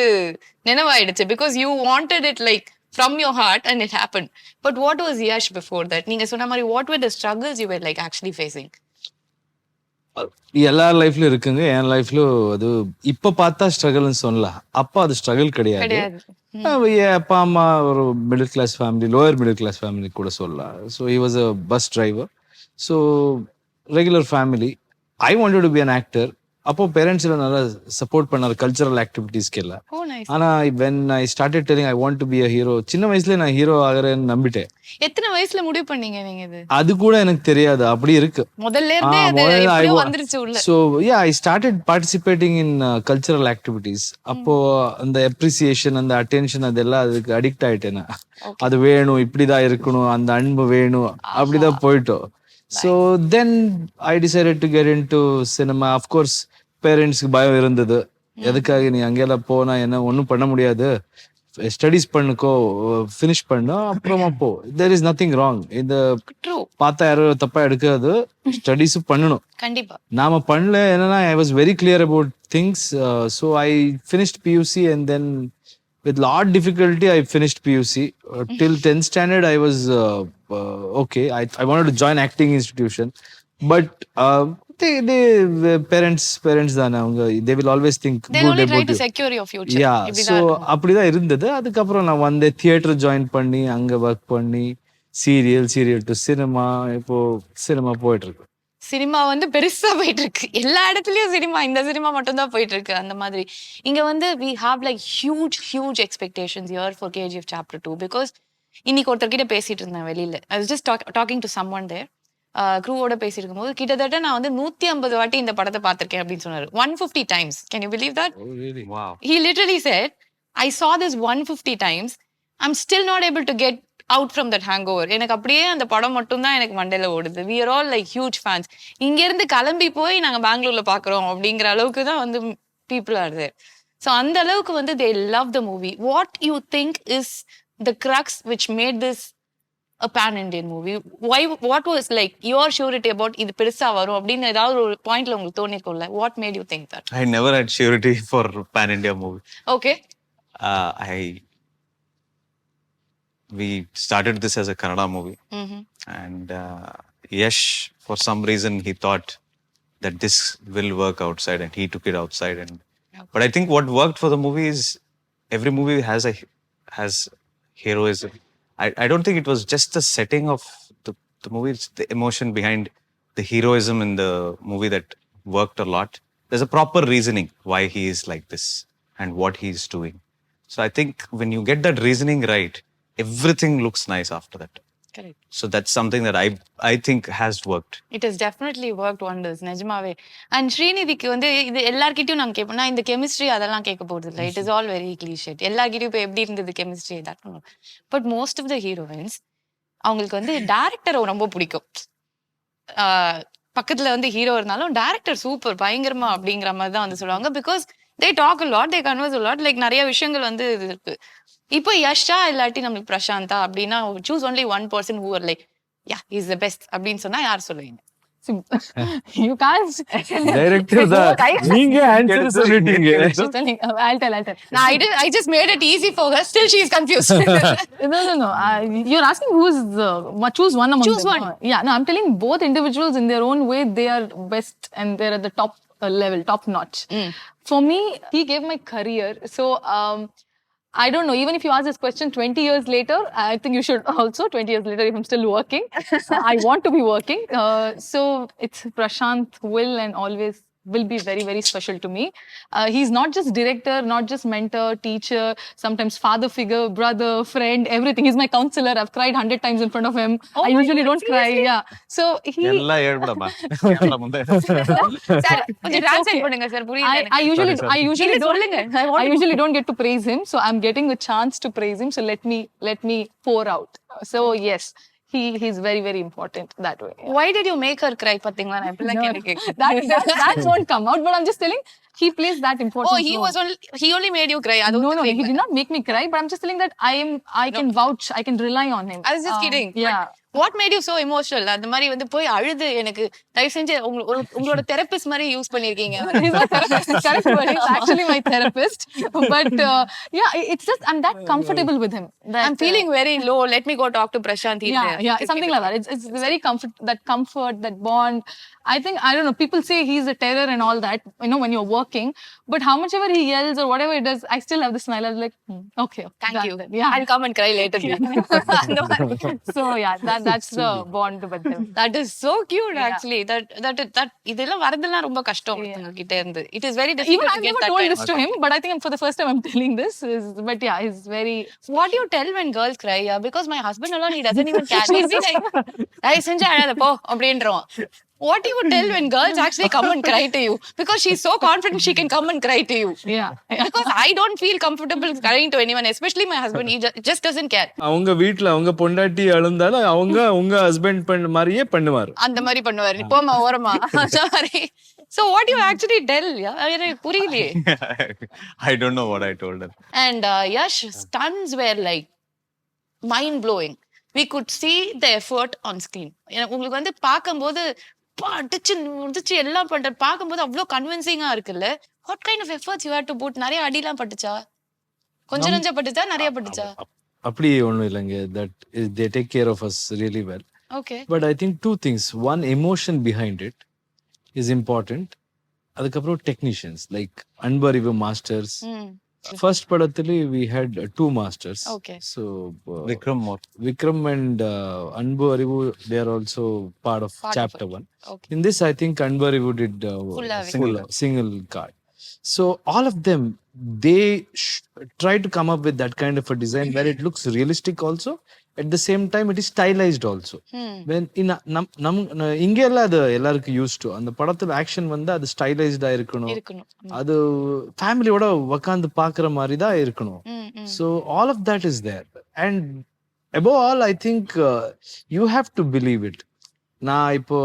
A: நினைவாயிடுச்சு. Because you wanted it like from your heart and it happened. But what was Yash before that? நீங்க சொன்ன மாதிரி what were the struggles you were like actually facing?
B: எல்லார் லைஃப்லயும் இருக்குங்க. என் லைஃப்லயும் அது இப்ப பார்த்தா ஸ்ட்ரகிள்னு சொல்லலாம். அப்பா அது ஸ்ட்ரகிள் கிடையாது. அப்பா அம்மா ஒரு middle class family, lower middle class family கூட சொல்லலாம். So he was a bus driver. So regular family. I wanted to be an actor. அப்போ பேரண்ட்ஸ் எல்லாம் நல்லா சப்போர்ட் பண்ணாரு கல்ச்சரல் ஆக்டிவிட்டீஸ்க்கு எல்லாம். ஆனா when I started telling I want to be a hero, சின்ன வயசுல நான் ஹீரோ ஆகிறேன்னு நம்பிட்டேன்.
A: எத்தனை வயசுல முடிவு பண்ணீங்க நீங்க இது?
B: அது கூட எனக்கு தெரியாது, அப்படி இருக்கு.
A: முதல்ல இருந்தே அது எப்படியோ வந்துருச்சு உள்ள. So
B: yeah, I started participating in cultural activities. அப்போ அந்த appreciation, அந்த attention அதெல்லாம் அதுக்கு அடிக்ட் ஆயிட்டேன். அது வேணும், இப்படிதான் இருக்கணும், அந்த அன்பு வேணும், அப்படிதான் போயிட்டோம். So then I decided to get into cinema. Of course பேரண்ட்ஸ்க்கு பயம் இருந்தது. எதுக்காக நீ அங்கெல்லாம் போனா என்ன ஒன்றும் பண்ண முடியாது, ஸ்டடீஸ் பண்ணுக்கோ, ஃபினிஷ் பண்ணு, அப்புறமா போ. There is nothing wrong. இந்த பார்த்தா யாரும் தப்பா எடுக்காது. ஸ்டடீஸும் பண்ணணும்.
A: கண்டிப்பா
B: நாம பண்ணல. என்னன்னா I was very clear about things. So I finished PUC and then with lot difficulty I finished PUC. Till 10th standard I was okay. I wanted to join acting institution, but they parents தான அவங்க, they will always think
A: they
B: good
A: only try
B: about
A: to
B: you.
A: secure your future.
B: Yeah, so அப்படிதான் இருந்தது. அதுக்கப்புறம் நான் வந்து theatre join பண்ணி அங்க work பண்ணி சீரியல் டு சினிமா, இப்போ சினிமா போயிட்டு இருக்கு.
A: சினிமா வந்து பெருசா போயிட்டு இருக்கு. எல்லா இடத்துலயும் சினிமா, இந்த சினிமா மட்டும் தான் போயிட்டு இருக்கு. அந்த மாதிரி இங்க வந்து we have like huge expectations here for KGF chapter 2 because இன்னைக்கு ஒருத்தர்கிட்ட பேசிட்டு இருந்தேன் வெளியில. I was just talking to someone there. க்ரூவோட பேசிட்டு இருக்கும்போது கிட்டத்தட்ட நான் வந்து 150 வாட்டி இந்த படத்தை பார்த்திருக்கேன் அப்படின்னு சொன்னாரு. 150 times. Can you believe that?
B: Oh really?
C: Wow.
A: He literally said, I saw this 150 times. I'm still not able to get out from that hangover. எனக்கு அப்படியே அந்த படம் மட்டும் தான் எனக்கு மண்டையில ஓடுது. We are all like huge fans. இங்க இருந்து கிளம்பி போய் நாங்க பெங்களூர்ல பாக்குறோம் அப்படிங்கிற அளவுக்கு தான் வந்து people are there. So அந்த அளவுக்கு வந்து they love the movie. What you think is the crux which made this a pan-Indian movie? What was like your surety about இது பெருசா வரும் அப்படின்னு ஏதாவது ஒரு பாயிண்ட்ல உங்களுக்கு தோணிருக்கும்ல? What made you think that?
C: I never had surety for pan-India movie.
A: Okay.
C: We started this as a Kannada movie. And Yash, for some reason, he thought that this will work outside, and he took it outside. But I think what worked for the movie is every movie has heroism. I don't think it was just the setting of the movie, it's the emotion behind the heroism in the movie that worked a lot. There's a proper reasoning why he is like this and what he's doing. So I think when you get that reasoning right, everything looks nice after that.
A: Correct.
C: So that's something that I think has worked.
A: It has definitely worked wonders, நிஜமாவே. And ஸ்ரீநிதிக்கு வந்து இது எல்லார்கிட்டயும் நாங்க கேட்போம். நான் இந்த chemistry அதெல்லாம் கேட்க போறது இல்லை. It is all very cliche. எல்லார்கிட்டயும் இப்போ எப்படி இருந்தது chemistry that. But most of the heroines அவங்களுக்கு வந்து டைரக்டரை ரொம்ப பிடிக்கும். பக்கத்துல வந்து ஹீரோ இருந்தாலும் டைரக்டர் சூப்பர் பயங்கரமா அப்படிங்கிற மாதிரி தான் வந்து சொல்லுவாங்க. Because they talk a lot, they converse a lot, like நிறைய விஷயங்கள் வந்து இது இருக்கு. இப்போ யஷா இல்லாட்டி நம்மளுக்கு பிரசாந்தா அப்படின்னா choose only one person who are like yeah he's the best அப்படின்னு சொன்னா யார் சொல்லுவீங்க?
D: You can't.
B: Director தான் நீங்க ஆன்சர் சொல்லிட்டீங்க.
D: I'll tell.
A: No, I just made it easy for her. Still she is confused.
D: No. You're asking who's choose one among
A: Choose
D: them.
A: one.
D: Yeah, no, I'm telling both individuals in their own way they are best and they're at the top level, top notch. For me, he gave my career. So I don't know, even if you ask this question 20 years later, I think you should also, 20 years later, if I'm still working, I want to be working. So it's Prashanth will and always will be very, very special to me. He's not just director, not just mentor, teacher, sometimes father figure, brother, friend, everything. He's my counselor. I've cried 100 times in front of him. I usually don't cry. Yeah. So he...
C: எல்லாம் ஏழ்படமா முந்தைய
A: sir கொஞ்சம் translate பண்ணுங்க sir புரியல.
D: I usually don't get to praise him, so I'm getting a chance to praise him, so let me pour out. So yes, he's very, very important that way.
A: Why did you make her cry? பாத்தீங்களா நான் இப்பெல்லாம் கேட்க
D: that won't come out, but I'm just telling he plays that important role.
A: He only made you cry.
D: No, he did not make me cry, but I'm just telling that I can vouch, I can rely on him.
A: I was just kidding.
D: Yeah.
A: What made you so emotional? அந்த மாதிரி வந்து போய் அழுது எனக்கு தயவு செஞ்சு உங்களோட therapist மாதிரி யூஸ் பண்ணிருக்கீங்க.
D: Correct word. He's actually my therapist. But yeah, it's just I'm that comfortable with him.
A: I'm feeling very low. Let me go talk to Prashanth.
D: Yeah, something like that. It's very comfort, that bond. I think, I don't know, people say he's a terror and all that, you know, when you're working. But how much ever he yells or whatever he does, I still have the smile. I was like, okay.
A: Thank you.
D: Then. Yeah.
A: I'll come and cry later.
D: So yeah, that's the bond with him.
A: That is so cute actually. That இதெல்லாம் வரதெல்லாம் ரொம்ப கஷ்டம் கிட்ட இருந்து. It is very difficult.
D: Even I've never told this to him, but I think for the first time I'm telling this. But yeah, he's very...
A: What do you tell when girls cry? Yeah, because my husband alone, he doesn't even care. He'll be like, "Hey, Sanjay, அழாத போ" அப்படின்றோம். What do you tell when girls actually come and cry to you? Because she's so confident she can come and cry to you.
D: Yeah.
A: Because I don't feel comfortable crying to anyone, especially my husband. He just doesn't care.
B: அவங்க வீட்ல அவங்க பொண்டாட்டி அழுந்தாலும் அவங்க உங்க husband மாதிரியே பண்ணுவாரு.
A: அந்த மாதிரி பண்ணுவாரு. போமா ஓரமா. Sorry. So what you actually tell? Yeah, எனக்கு புரியலையே.
C: I don't know what I told her.
A: And Yash stunts were like mind blowing. We could see the effort on screen. உங்களுக்கு வந்து பார்க்கும்போது அடிச்சு முடிச்சு எல்லாம் பண்ற பார்க்கும்போது அவ்வளோ கன்வின்சிங்கா இருக்குல்ல. What kind of efforts you had to put? நிறைய அடிலாம் பட்டுச்சா? கொஞ்சம் நஞ்சம் பட்டுச்சா நிறைய பட்டுச்சா?
B: அப்படி ஒன்றும் இல்லைங்க. That they take care of us really well.
A: Okay.
B: But I think two things. One, emotion behind it is important. அதுக்கப்புறம் technicians like Anbariv masters. First படத்துல we had two masters.
A: Okay.
B: So
C: Vikram
B: and Anbu Arivu, they are also part of chapter 1.
A: Okay.
B: In this I think Anbu Arivu did single card. So all of them, they try to come up with that kind of a design where it looks realistic also. At the same time, it is stylized also. When in இங்க எல்லாம் அது எல்லாருக்கும் use to அந்த படத்துல action வந்து அது ஸ்டைலைஸ்டா இருக்கணும், அது ஃபேமிலியோட உட்காந்து பாக்குற மாதிரி தான் இருக்கணும். So all of that is there. And above all, I think you have to believe it. நான் இப்போ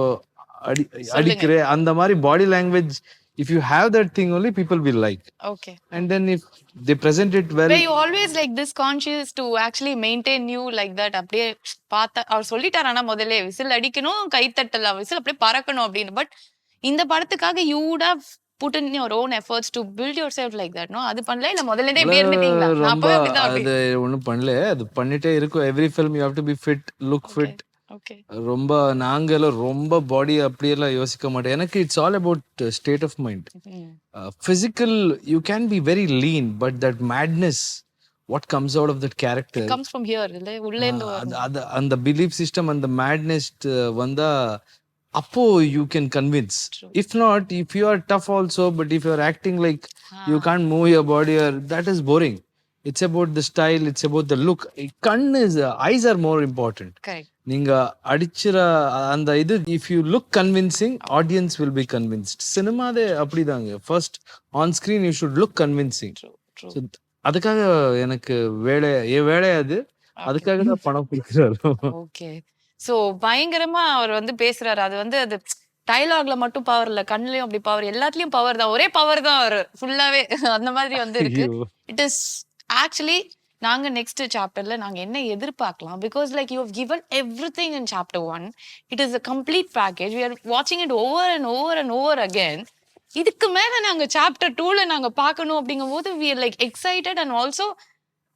B: அடிக்கிறேன் அந்த மாதிரி body language. If you have that thing only, people will like.
A: Okay.
B: And then if they present it well.
A: Were you always like this conscious to actually maintain you like that? அப்படியே பார்த்தா அவர் சொல்லிட்டாரானா முதல்ல whistle அடிக்கணும், கை தட்டலாம், whistle அப்படியே பறக்கணும் அப்படின்னு. But இந்த படத்துக்காக you would have put in your own efforts to build yourself like that, no? அது பண்ணல இல்ல முதல்ல இருந்தே இப்படி இருந்துட்டீங்களா? நான் அப்பவே அப்படிதான்.
B: அது ஒண்ணும் பண்ணல, அது பண்ணிட்டே இருக்கும். Every film you have to be fit, look fit.
A: Okay.
B: ரொம்ப நாங்கெல்லாம் ரொம்ப பாடி அப்படியெல்லாம் யோசிக்க மாட்டேன். எனக்கு it's all about state of mind. Physical you can be very lean, but that madness what comes out of that character
A: comes from here, இல்ல உள்ள இருந்து
B: அது அந்த பிலீஃப் சிஸ்டம், அந்த மேட்னஸ் வந்தா அப்போ you can convince. If not, if you are tough also, but if you are acting like you can't move your body, that is boring. It's about the style, it's about the look. Eyes are more important.
A: Correct.
B: நீங்க அடிச்சிர அந்த இது, if you look convincing, audience will be convinced. சினிமாதே அப்படிதாங்க. First on screen you should look convincing.
A: True.
B: So அதுக்காக எனக்கு வேலை அது, அதுக்காக தான் பணம் கொடுக்குறாரு.
A: ஓகே. சோ பயங்கரமா அவர் வந்து பேசுறாரு. அது வந்து அது டயலாக்ல மட்டும் பவர் இல்ல, கண்ணுலயும் அப்படி பவர், எல்லாத்துலயும் பவர் தான், ஒரே பவர் தான் அவர் ஃபுல்லாவே அந்த மாதிரி வந்து இருக்கு. இட் இஸ் ஆக்சுவலி நாங்க நெக்ஸ்ட் சாப்டர்ல நாங்க என்ன எதிர்பார்க்கலாம்? Because like you have given everything in chapter 1. இட் இஸ் a complete package. We are watching it over and over and over again. இதுக்கு மேல நாங்க சாப்டர் 2ல நாங்க பார்க்கணும் அப்படிங்கும்போது we are like excited and also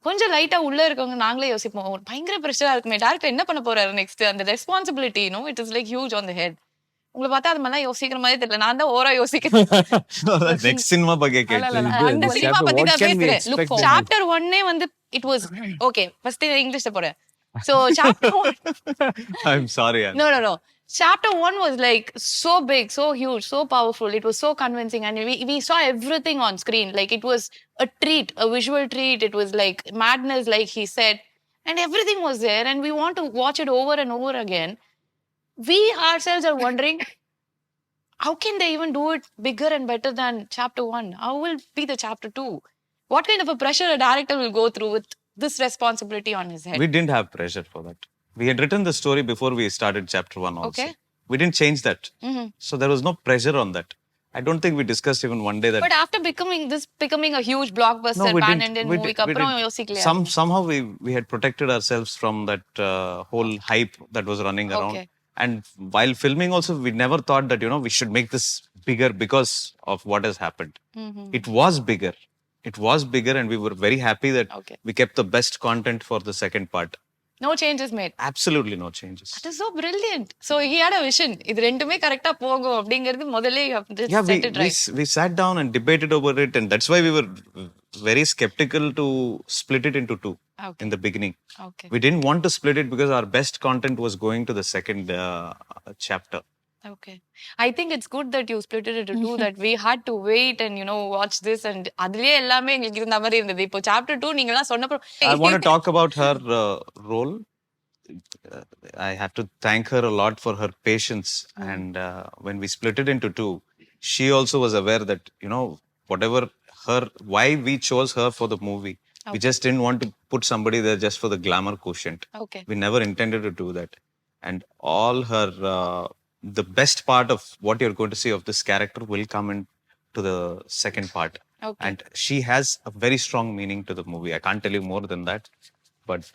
A: கொஞ்சம் லைட்டா உள்ள இருக்கவங்க நாங்களே யோசிப்போம், பயங்கர பிரஷரா இருக்குமே, டைரக்டர் என்ன பண்ண போறாரு நெக்ஸ்ட், அந்த responsibility, no, it is like huge on the head. உங்களை பார்த்தா அது மாதிரிலாம் யோசிக்கிற மாதிரி தெரியல, நான் தான் ஓரா யோசிக்கிறேன்.
C: நெக்ஸ்ட் சினிமா பத்தி கேட்டேன்,
A: அந்த சினிமா பத்தி தான் பேசுறேன். லுக், சாப்டர் 1 வந்து it was okay. First இங்கிலீஷ்ல போறேன். So chapter 1
C: I'm sorry.
A: No. Chapter 1 was like so big, so huge, so powerful. It was so convincing, and we saw everything on screen. Like it was a treat, a visual treat. It was like madness, like he said, and everything was there, and we want to watch it over and over again. We ourselves are wondering, how can they even do it bigger and better than chapter 1? How will be the chapter 2? What kind of a pressure a director will go through with this responsibility on his head?
C: We didn't have pressure for that. We had written the story before we started chapter 1 also.
A: Okay.
C: We didn't change that. So there was no pressure on that. I don't think we discussed even one day that.
A: But after becoming a huge blockbuster pan-Indian movie,
C: somehow we had protected ourselves from that whole hype that was running around.
A: Okay.
C: And while filming also, we never thought that, we should make this bigger because of what has happened. It was bigger. It was bigger, and we were very happy that we kept the best content for the second part.
A: No changes made.
C: Absolutely no changes.
A: That is so brilliant. So he had a vision. இது ரெண்டுமே கரெக்ட்டா போகும் அப்படிங்கிறது முதல்ல set it right.
C: We sat down and debated over it, and that's why we were very skeptical to split it into two in the beginning.
A: Okay.
C: We didn't want to split it because our best content was going to the second chapter.
A: Okay. I think it's good that you split it into two, that we had to wait and watch this, and அதுலயே எல்லாமே எங்களுக்கு இருந்த மாதிரி இருந்தது. இப்போ chapter 2 நீங்கலாம் சொன்னப்போ
C: I want to talk about her role. I have to thank her a lot for her patience. And when we split it into two, she also was aware that, whatever why we chose her for the movie. We just didn't want to put somebody there just for the glamour quotient.
A: Okay.
C: We never intended to do that. And all her the best part of what you're going to see of this character will come into the second part.
A: Okay.
C: And she has a very strong meaning to the movie. I can't tell you more than that, but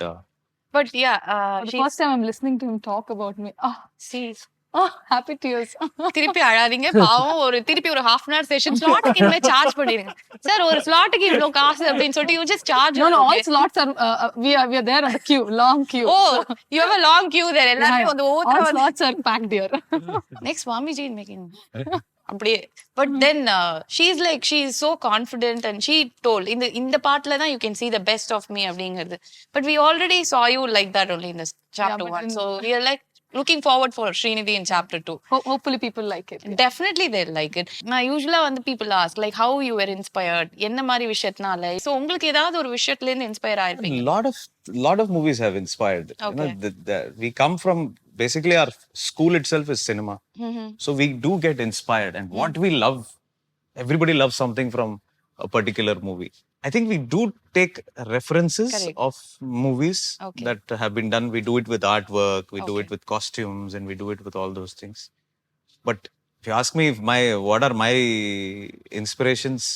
A: But yeah,
D: For the first time I'm listening to him talk about me.
A: see,
D: Happy tears.
A: திருப்பி அழாதீங்க பாவம் திருப்பி ஒரு half an hour session ஸ்லாட்டுக்கு இனிமே charge பண்ணிடுங்க sir ஒரு ஸ்லாட்டுக்கு இவ்ளோ காசு அப்படின்னு சொல்லிட்டு you just charge
D: No, all slots are, we are there on the queue, long queue.
A: Oh you have a long queue there எல்லாரும் வந்து
D: All
A: ஒவ்வொருத்தர
D: slots are packed here.
A: Next Swamiji in making அப்படியே but then she is like she is so confident and she told இந்த பார்ட்ல தான் you can see the best of me அப்படிங்கிறது பட் we already saw you like that only in this chapter 1 so we are like looking forward for Srinidhi in chapter 2.
D: Hopefully people like it.
A: Definitely they'll like it. நான் யூசுவலா வந்து people ask like how you were inspired என்ன மாதிரி விஷயத்தினால so உங்களுக்கு ஏதாவது ஒரு விஷயத்துல இருந்து inspire ஆயிருப்பீங்க
C: lot of movies have inspired.
A: Okay.
C: We come from basically our school itself is cinema. So we do get inspired, and what we love, everybody loves something from a particular movie. I think we do take references
A: Correct.
C: of movies
A: Okay.
C: that have been done. We do it with artwork, we do
A: Okay.
C: it with costumes, and we do it with all those things. But if you ask me what are my inspirations,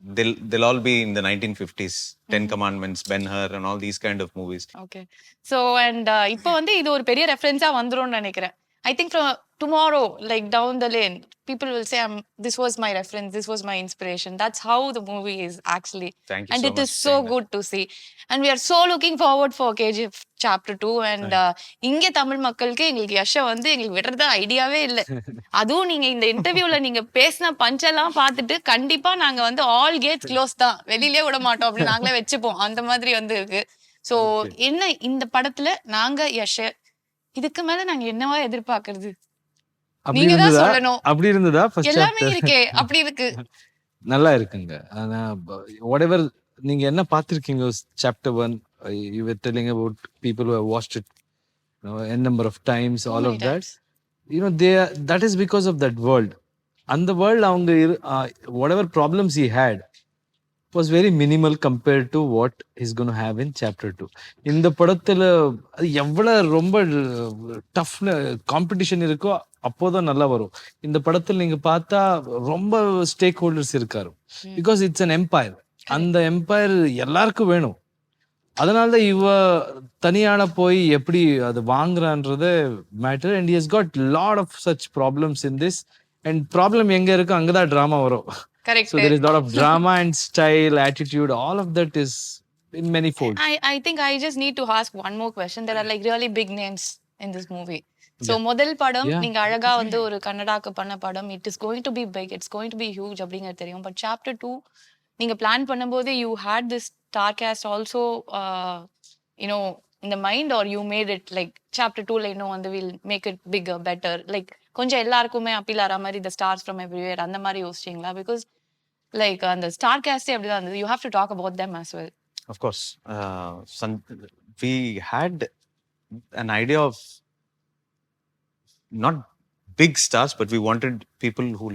C: they'll all be in the 1950s. Ten Commandments, Ben-Hur, and all these kind of movies.
A: Okay so and இப்போ வந்து இது ஒரு பெரிய ரெஃபரன்ஸா வந்துரும்னு நினைக்கிறேன் I think from tomorrow like down the lane people will say this was my reference this was my inspiration that's how the movie is actually
C: Thank you
A: and
C: so
A: it
C: much
A: is
C: for
A: so
C: saying that.
A: Good to see and we are so looking forward for KGF chapter 2 and இங்கே தமிழ் மக்களுக்கு எங்களுக்கு யஷை வந்து எங்களுக்கு விடுறதா ஐடியாவே இல்லை அதுவும் நீங்க இந்த இன்டர்வியூல நீங்க பேசின பஞ்செல்லாம் பார்த்துட்டு கண்டிப்பா நாங்க வந்து ஆல் கேட்ஸ் க்ளோஸ் தான் வெளியிலே விட மாட்டோம் அப்படின்னு நாங்களே வச்சுப்போம் அந்த மாதிரி வந்து இருக்கு சோ என்ன இந்த படத்துல நாங்க யஷ இதுக்கு மேல நாங்க என்னவா எதிர்பார்க்கறது
B: அப்படி
A: நீங்க தான்
B: இருந்ததா
A: சொல்லணும்
B: அப்படி இருந்ததா ஃபர்ஸ்ட்
A: எல்லாமே இருக்கே அப்படி இருக்கு
B: நல்லா இருக்குங்க ஆனா whatever நீங்க என்ன பார்த்திருக்கீங்க chapter 1 you were telling about people who have watched it n number of times
A: So
B: all
A: many
B: of that
A: times.
B: that is because of that world அந்த world அவங்க whatever problems he had was very minimal compared to what he's going to have in chapter 2 இந்த படத்துல அது எவ்வளவு ரொம்ப tough competition இருக்கோ அப்போதான் நல்லா வரும் இந்த படத்துல நீங்க பார்த்தா ரொம்ப ஸ்டேக் ஹோல்டர்ஸ் இருக்காரு பிகாஸ் இட்ஸ் an empire அந்த எம்பையர் எல்லாருக்கும் வேணும் அதனால இவ தனியால போய் எப்படி அது வாங்குறான்றது matter and he has got lot of such problems in this and problem எங்க இருக்கு அங்கதான் டிராமா வரும்
A: correct
B: so there is a lot of drama and style attitude all of that is in many folds.
A: I think I just need to ask one more question. There are like really big names in this movie. So முதல் படம் நீங்க அழகா வந்து ஒரு கன்னடாக்கு பண்ண படம் it is going to be big, it's going to be huge அப்படிங்கிறது தெரியும். But chapter 2 நீங்க பிளான் பண்ணும்போது you had this star cast also you know in the mind or you made it like chapter 2 ல இன்னும் வந்து we'll make it bigger better like கொஞ்சம் எல்லாருக்குமே appeal ஆற மாதிரி the stars from everywhere அந்த மாதிரி யோசிச்சீங்களா because like அந்த star cast அப்படிதான் இருந்தது you have to talk about them as well.
C: Of course, we had an idea of not big stars, but we wanted people who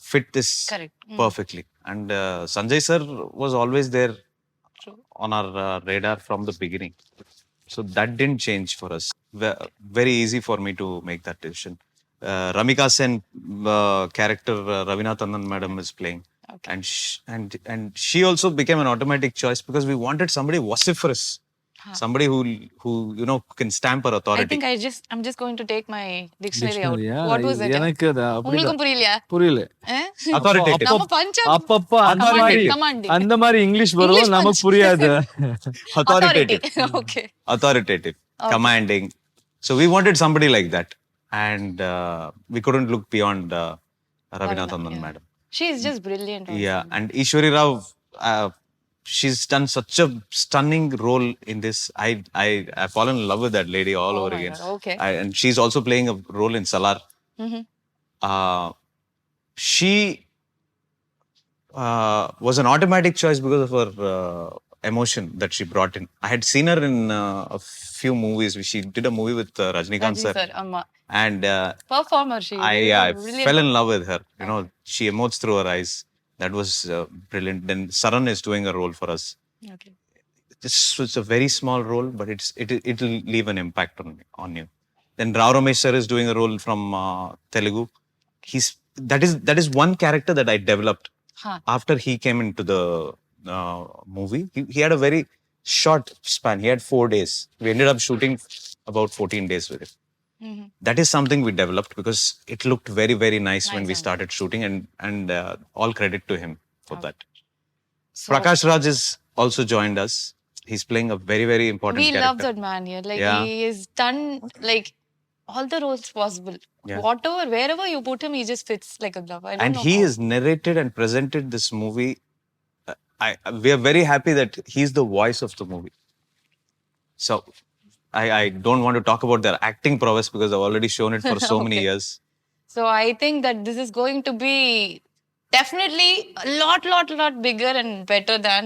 C: fit this
A: Correct.
C: perfectly. And Sanjay sir was always there
A: True.
C: on our radar from the beginning. So that didn't change for us. Very easy for me to make that decision. Ramika Sen character Raveena Tandon madam is playing.
A: Okay.
C: And she also became an automatic choice because we wanted somebody vociferous, somebody who you know can stamp her
A: I
C: authority.
A: think I'm just going to take my dictionary out.
B: Yeah,
A: What was it?
B: எனக்கு அது அப்படிதான்
A: உங்களுக்கும் புரியலையா
B: புரியல
C: Authoritative.
A: நம்ம பஞ்சம்
B: அப்பப்ப அந்த மாதிரி
A: commanding.
B: அந்த மாதிரி இங்கிலீஷ் வரும்
A: English
B: நமக்கு
A: punch.
B: புரியாது
C: Authoritative.
A: Okay.
C: Authoritative, commanding. So we wanted somebody like that, and we couldn't look beyond Raveena
A: Raveena,
C: Tandon
A: yeah.
C: madam.
A: She is just brilliant. Also.
C: Yeah, and Ishwari Rao, she's done such a stunning role in this. I fallen in love with that lady all
A: Oh
C: over
A: my
C: again.
A: God, okay.
C: And she's also playing a role in Salar. She was an automatic choice because of her emotion that she brought in. I had seen her in a few movies. She did a movie with Rajnikant
A: Raji
C: sir.
A: sir, amma.
C: And
A: Performer she.
C: I
A: Brilliant.
C: fell in love with her. You know, she emotes through her eyes. That was brilliant. Then Saran is doing a role for us.
A: Okay.
C: This was a very small role, but it'll leave an impact on you. Then Rao Ramesh sir is doing a role from Telugu. That is one character that I developed after he came into the movie. He had a very short span. He had 4 days. We ended up shooting about 14 days with it. That is something we developed because it looked very, very nice when we started shooting, and all credit to him for that. So, Prakash Raj is also joined us. He's playing a very, very important character.
A: We love that man here. Like he is done like all the roles possible. Whatever, wherever you put him, he just fits like a glove.
C: And he has narrated and presented this movie. We are very happy that he's the voice of the movie. So I don't want to talk about their acting prowess because I've already shown it for so many years.
A: So I think that this is going to be definitely a lot bigger and better than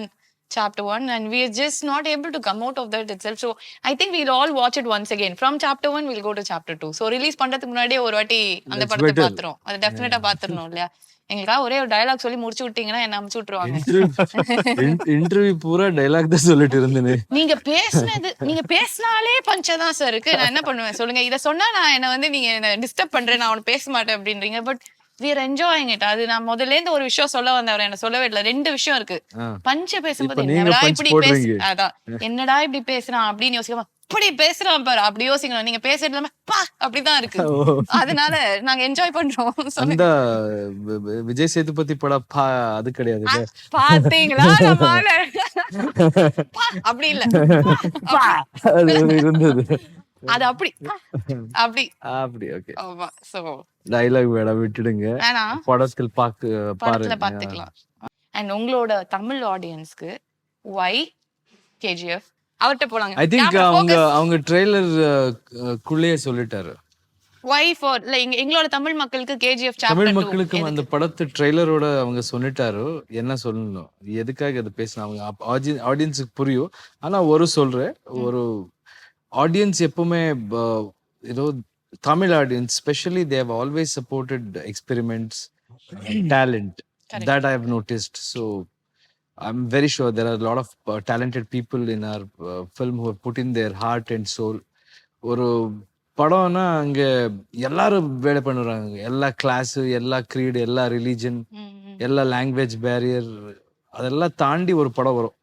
A: chapter 1, and we are just not able to come out of that itself. So I think we'll all watch it once again. From chapter 1 we'll go to chapter 2. So release பண்றதுக்கு முன்னாடியே ஒரு வாட்டி அந்த படத்தை பாத்துறோம். அது டெஃபினட்டா பாத்துறணும் இல்லையா? எங்களுக்கா ஒரே ஒரு டயலாக் சொல்லி முடிச்சு விட்டீங்கன்னா என்ன அமுச்சு விட்டுருவாங்க.
B: இன்டர்வியூ பூரா டயலாக் தான் சொல்லிட்டு இருந்தேன்.
A: நீங்க பேசினாலே பஞ்சதான் சார் இருக்கு. நான் என்ன பண்ணுவேன் சொல்லுங்க. இத சொன்னா நான் என்ன வந்து நீங்க என்ன டிஸ்டர்ப் பண்றேன், நான் அவனை பேச மாட்டேன் அப்படின்றீங்க. But we are enjoying it. அது நான் முதல்ல இருந்து ஒரு விஷயம் சொல்ல வந்தவர் என்ன சொல்லவே இல்லை. 2 விஷயம் இருக்கு. பஞ்ச பேசும்போது என்னடா இப்படி அதான் என்னடா இப்படி பேசுறான் அப்படின்னு யோசிக்காம இப்படி பேசுறான் பாரு அப்படி யோசிக்கணும். நீங்க பேசுறது இல்லாம பா அப்படிதான் இருக்கு. அதனால நாங்க என்ஜாய் பண்றோம்.
B: அந்த விஜய் சேதுபதி படம் அது கிடையாது.
A: பாத்தீங்களா? அப்படி இல்ல
B: இருந்தது.
A: அது அப்படி
B: ஓகே.
A: ஆமா. சோ
B: டயலாக் வேணா விட்டுடுங்க. படத்தில்
A: பாத்துக்கலாம். அண்ட் உங்களோட தமிழ் ஆடியன்ஸ்க்கு why KGF அவர்ட்ட போலாங்க.
B: ஐ திங்க் அவங்க ட்ரெய்லர் குள்ளே சொல்லிட்டாரு.
A: why for like எங்களோட தமிழ் மக்களுக்கு KGF chapter 2
B: தமிழ் மக்களுக்கு அந்த படத்து ட்ரெய்லரோட அவங்க சொல்லிட்டாரு என்ன சொல்லணும், எதுக்காக அது பேசினா அவங்க ஆடியன்ஸுக்கு புரியும். ஆனா சொல்றேன், ஒரு ஆடியன்ஸ் எப்பவுமே Tamil audience especially, they have always supported experiments, talent. Correct. That I have noticed. So I'm very sure there are a lot of talented people in our film who have put in their heart and soul. ஒரு படம்னா அங்க எல்லாரும் வேலை பண்ணுறாங்க. எல்லா class, எல்லா creed, எல்லா religion, எல்லா லாங்குவேஜ் பேரியர் அதெல்லாம் தாண்டி ஒரு படம் வரும்.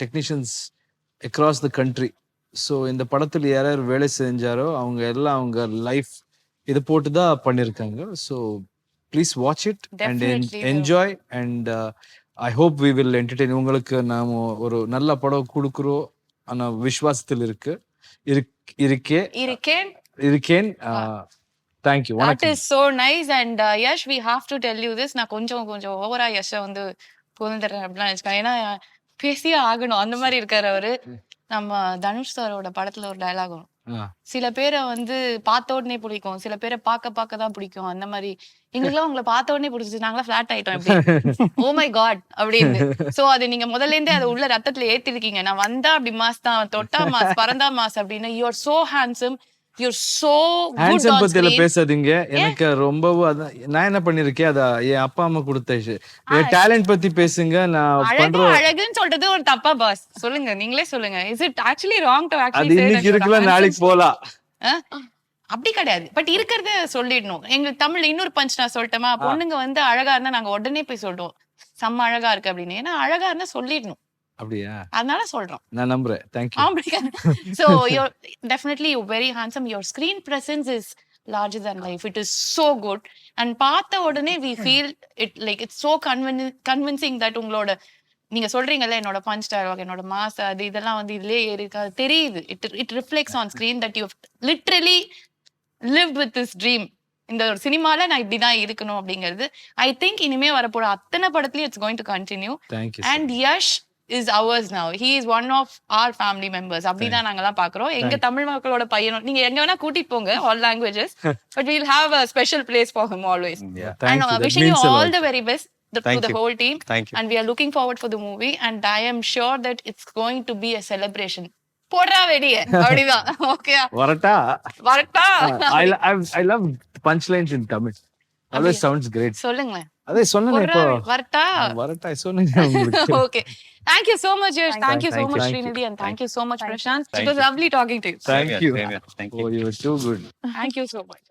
B: Technicians across the country. So இந்த படத்தில் யார் வேலை செஞ்சாரோ அவங்க எல்லாம் அவங்க லைஃப் இது போட்டு தான் பண்ணியிருக்காங்க. So please watch it and enjoy and I hope we will entertain. உங்களுக்கு நாம் ஒரு நல்ல படம் கொடுக்குறோம் ஆனால் விஸ்வாசத்தில் இருக்கேன். Thank you.
A: That is so nice. And Yash, we have to tell you this. நான் கொஞ்சம் ஓவரா யஷை வந்து புகழ்ந்துடுறேன் அப்படிலாம் நினைச்சுக்கேன். ஏன்னா பேசியே ஆகணும் அந்த மாதிரி இருக்காரு அவரு. நம்ம தனுஷ் சாரோட படத்துல ஒரு டயலாக் வரும். சில பேரை வந்து பார்த்த உடனே பிடிக்கும், சில பேரை பார்க்க தான் பிடிக்கும். அந்த மாதிரி எங்களுக்குலாம் உங்களை பார்த்த உடனே பிடிச்சிச்சு, நாங்களாம் ஃபிளாட் ஆயிட்டோம் எப்படி ஓ மை காட் அப்படின்னு. சோ அது நீங்க முதல்ல இருந்தே அதை உள்ள ரத்தத்துல ஏத்திருக்கீங்க. நான் வந்தா அப்படி மாஸ் தான், தொட்டா மாஸ், பறந்தா மாஸ் அப்படின்னு. You are so handsome, you're so good on screen.
B: பேசாதீங்க. எனக்கு ரொம்பவும் நான் என்ன பண்ணிருக்கேன், அத என் அப்பா அம்மா கொடுத்த டேலண்ட் பத்தி பேசுங்க. நான் பண்றேன்
A: அழகுன்னு சொல்றது ஒரு தப்பா பாஸ்? சொல்லுங்க, நீங்களே சொல்லுங்க. is it actually wrong to actually
B: say that? இன்னைக்கு இருக்கலாம், நாளைக்கு போலாம்.
A: அப்படி கிடையாது. பட் இருக்கிறத சொல்லிடணும். எங்களுக்கு தமிழ்ல இன்னொரு பஞ்ச் நான் சொல்லட்டுமா? பொண்ணுங்க வந்து அழகா இருந்தா நாங்க உடனே போய் சொல்றோம் செம்ம அழகா இருக்கு அப்படின்னு. ஏன்னா அழகா இருந்தா சொல்லிடணும்.
B: அப்படியா?
A: அதனால சொல்றோம்.
B: நான் நம்புறேன். Thank you.
A: So you're definitely very handsome. Your screen presence is larger than life. It is so good. And பார்த்த உடனே we feel it like it's so convincing that உங்களோட நீங்க சொல்றீங்கல்ல என்னோட பஞ்ச் டயலாக், என்னோட மாஸ், அது இதெல்லாம் வந்து இதுலயே இருக்கு. அது தெரியுது. It reflects on screen that you have literally lived with this dream. இந்த ஒரு சினிமால நான் இப்படிதான் இருக்கணும் அப்படிங்கிறது. I think இனிமே வரப்போற அத்தனை படத்துலயும் it's going to continue.
B: Thank you.
A: And Yash is ours now. He is one of our family members. அப்படிதான் நாங்கெல்லாம் பாக்குறோம். எங்க தமிழ் மக்களோட பையனும் நீங்க எங்க வேணா கூட்டிட்டு போங்க, all languages, but we'll have a special place for him always. And wishing you all the very best to the whole team.
C: Thank you.
A: And we are looking forward for the movie, and I am sure that it's going to be a celebration. போடுறா வெடியே அப்படிதான். Okay,
B: வரட்டா.
A: வரட்டா.
B: I love punchlines in Tamil. Always sounds great.
A: சொல்லுங்களேன்.
B: அதே சொன்னேனே இப்போ
A: வரட்டா?
B: வரட்டா சொன்னேனே உங்களுக்கு.
A: Okay. Thank you so much, Yash. Thank you so
B: Thank you.
A: much,
B: Thank you.
A: Srinidhi, and thank you so much,
D: Thank you.
A: Prashanth. It
C: Thank
A: was
C: you.
A: lovely talking to you.
B: Thank you.
C: Same here. Thank you.
B: Oh, you were too good.
A: Thank you so much.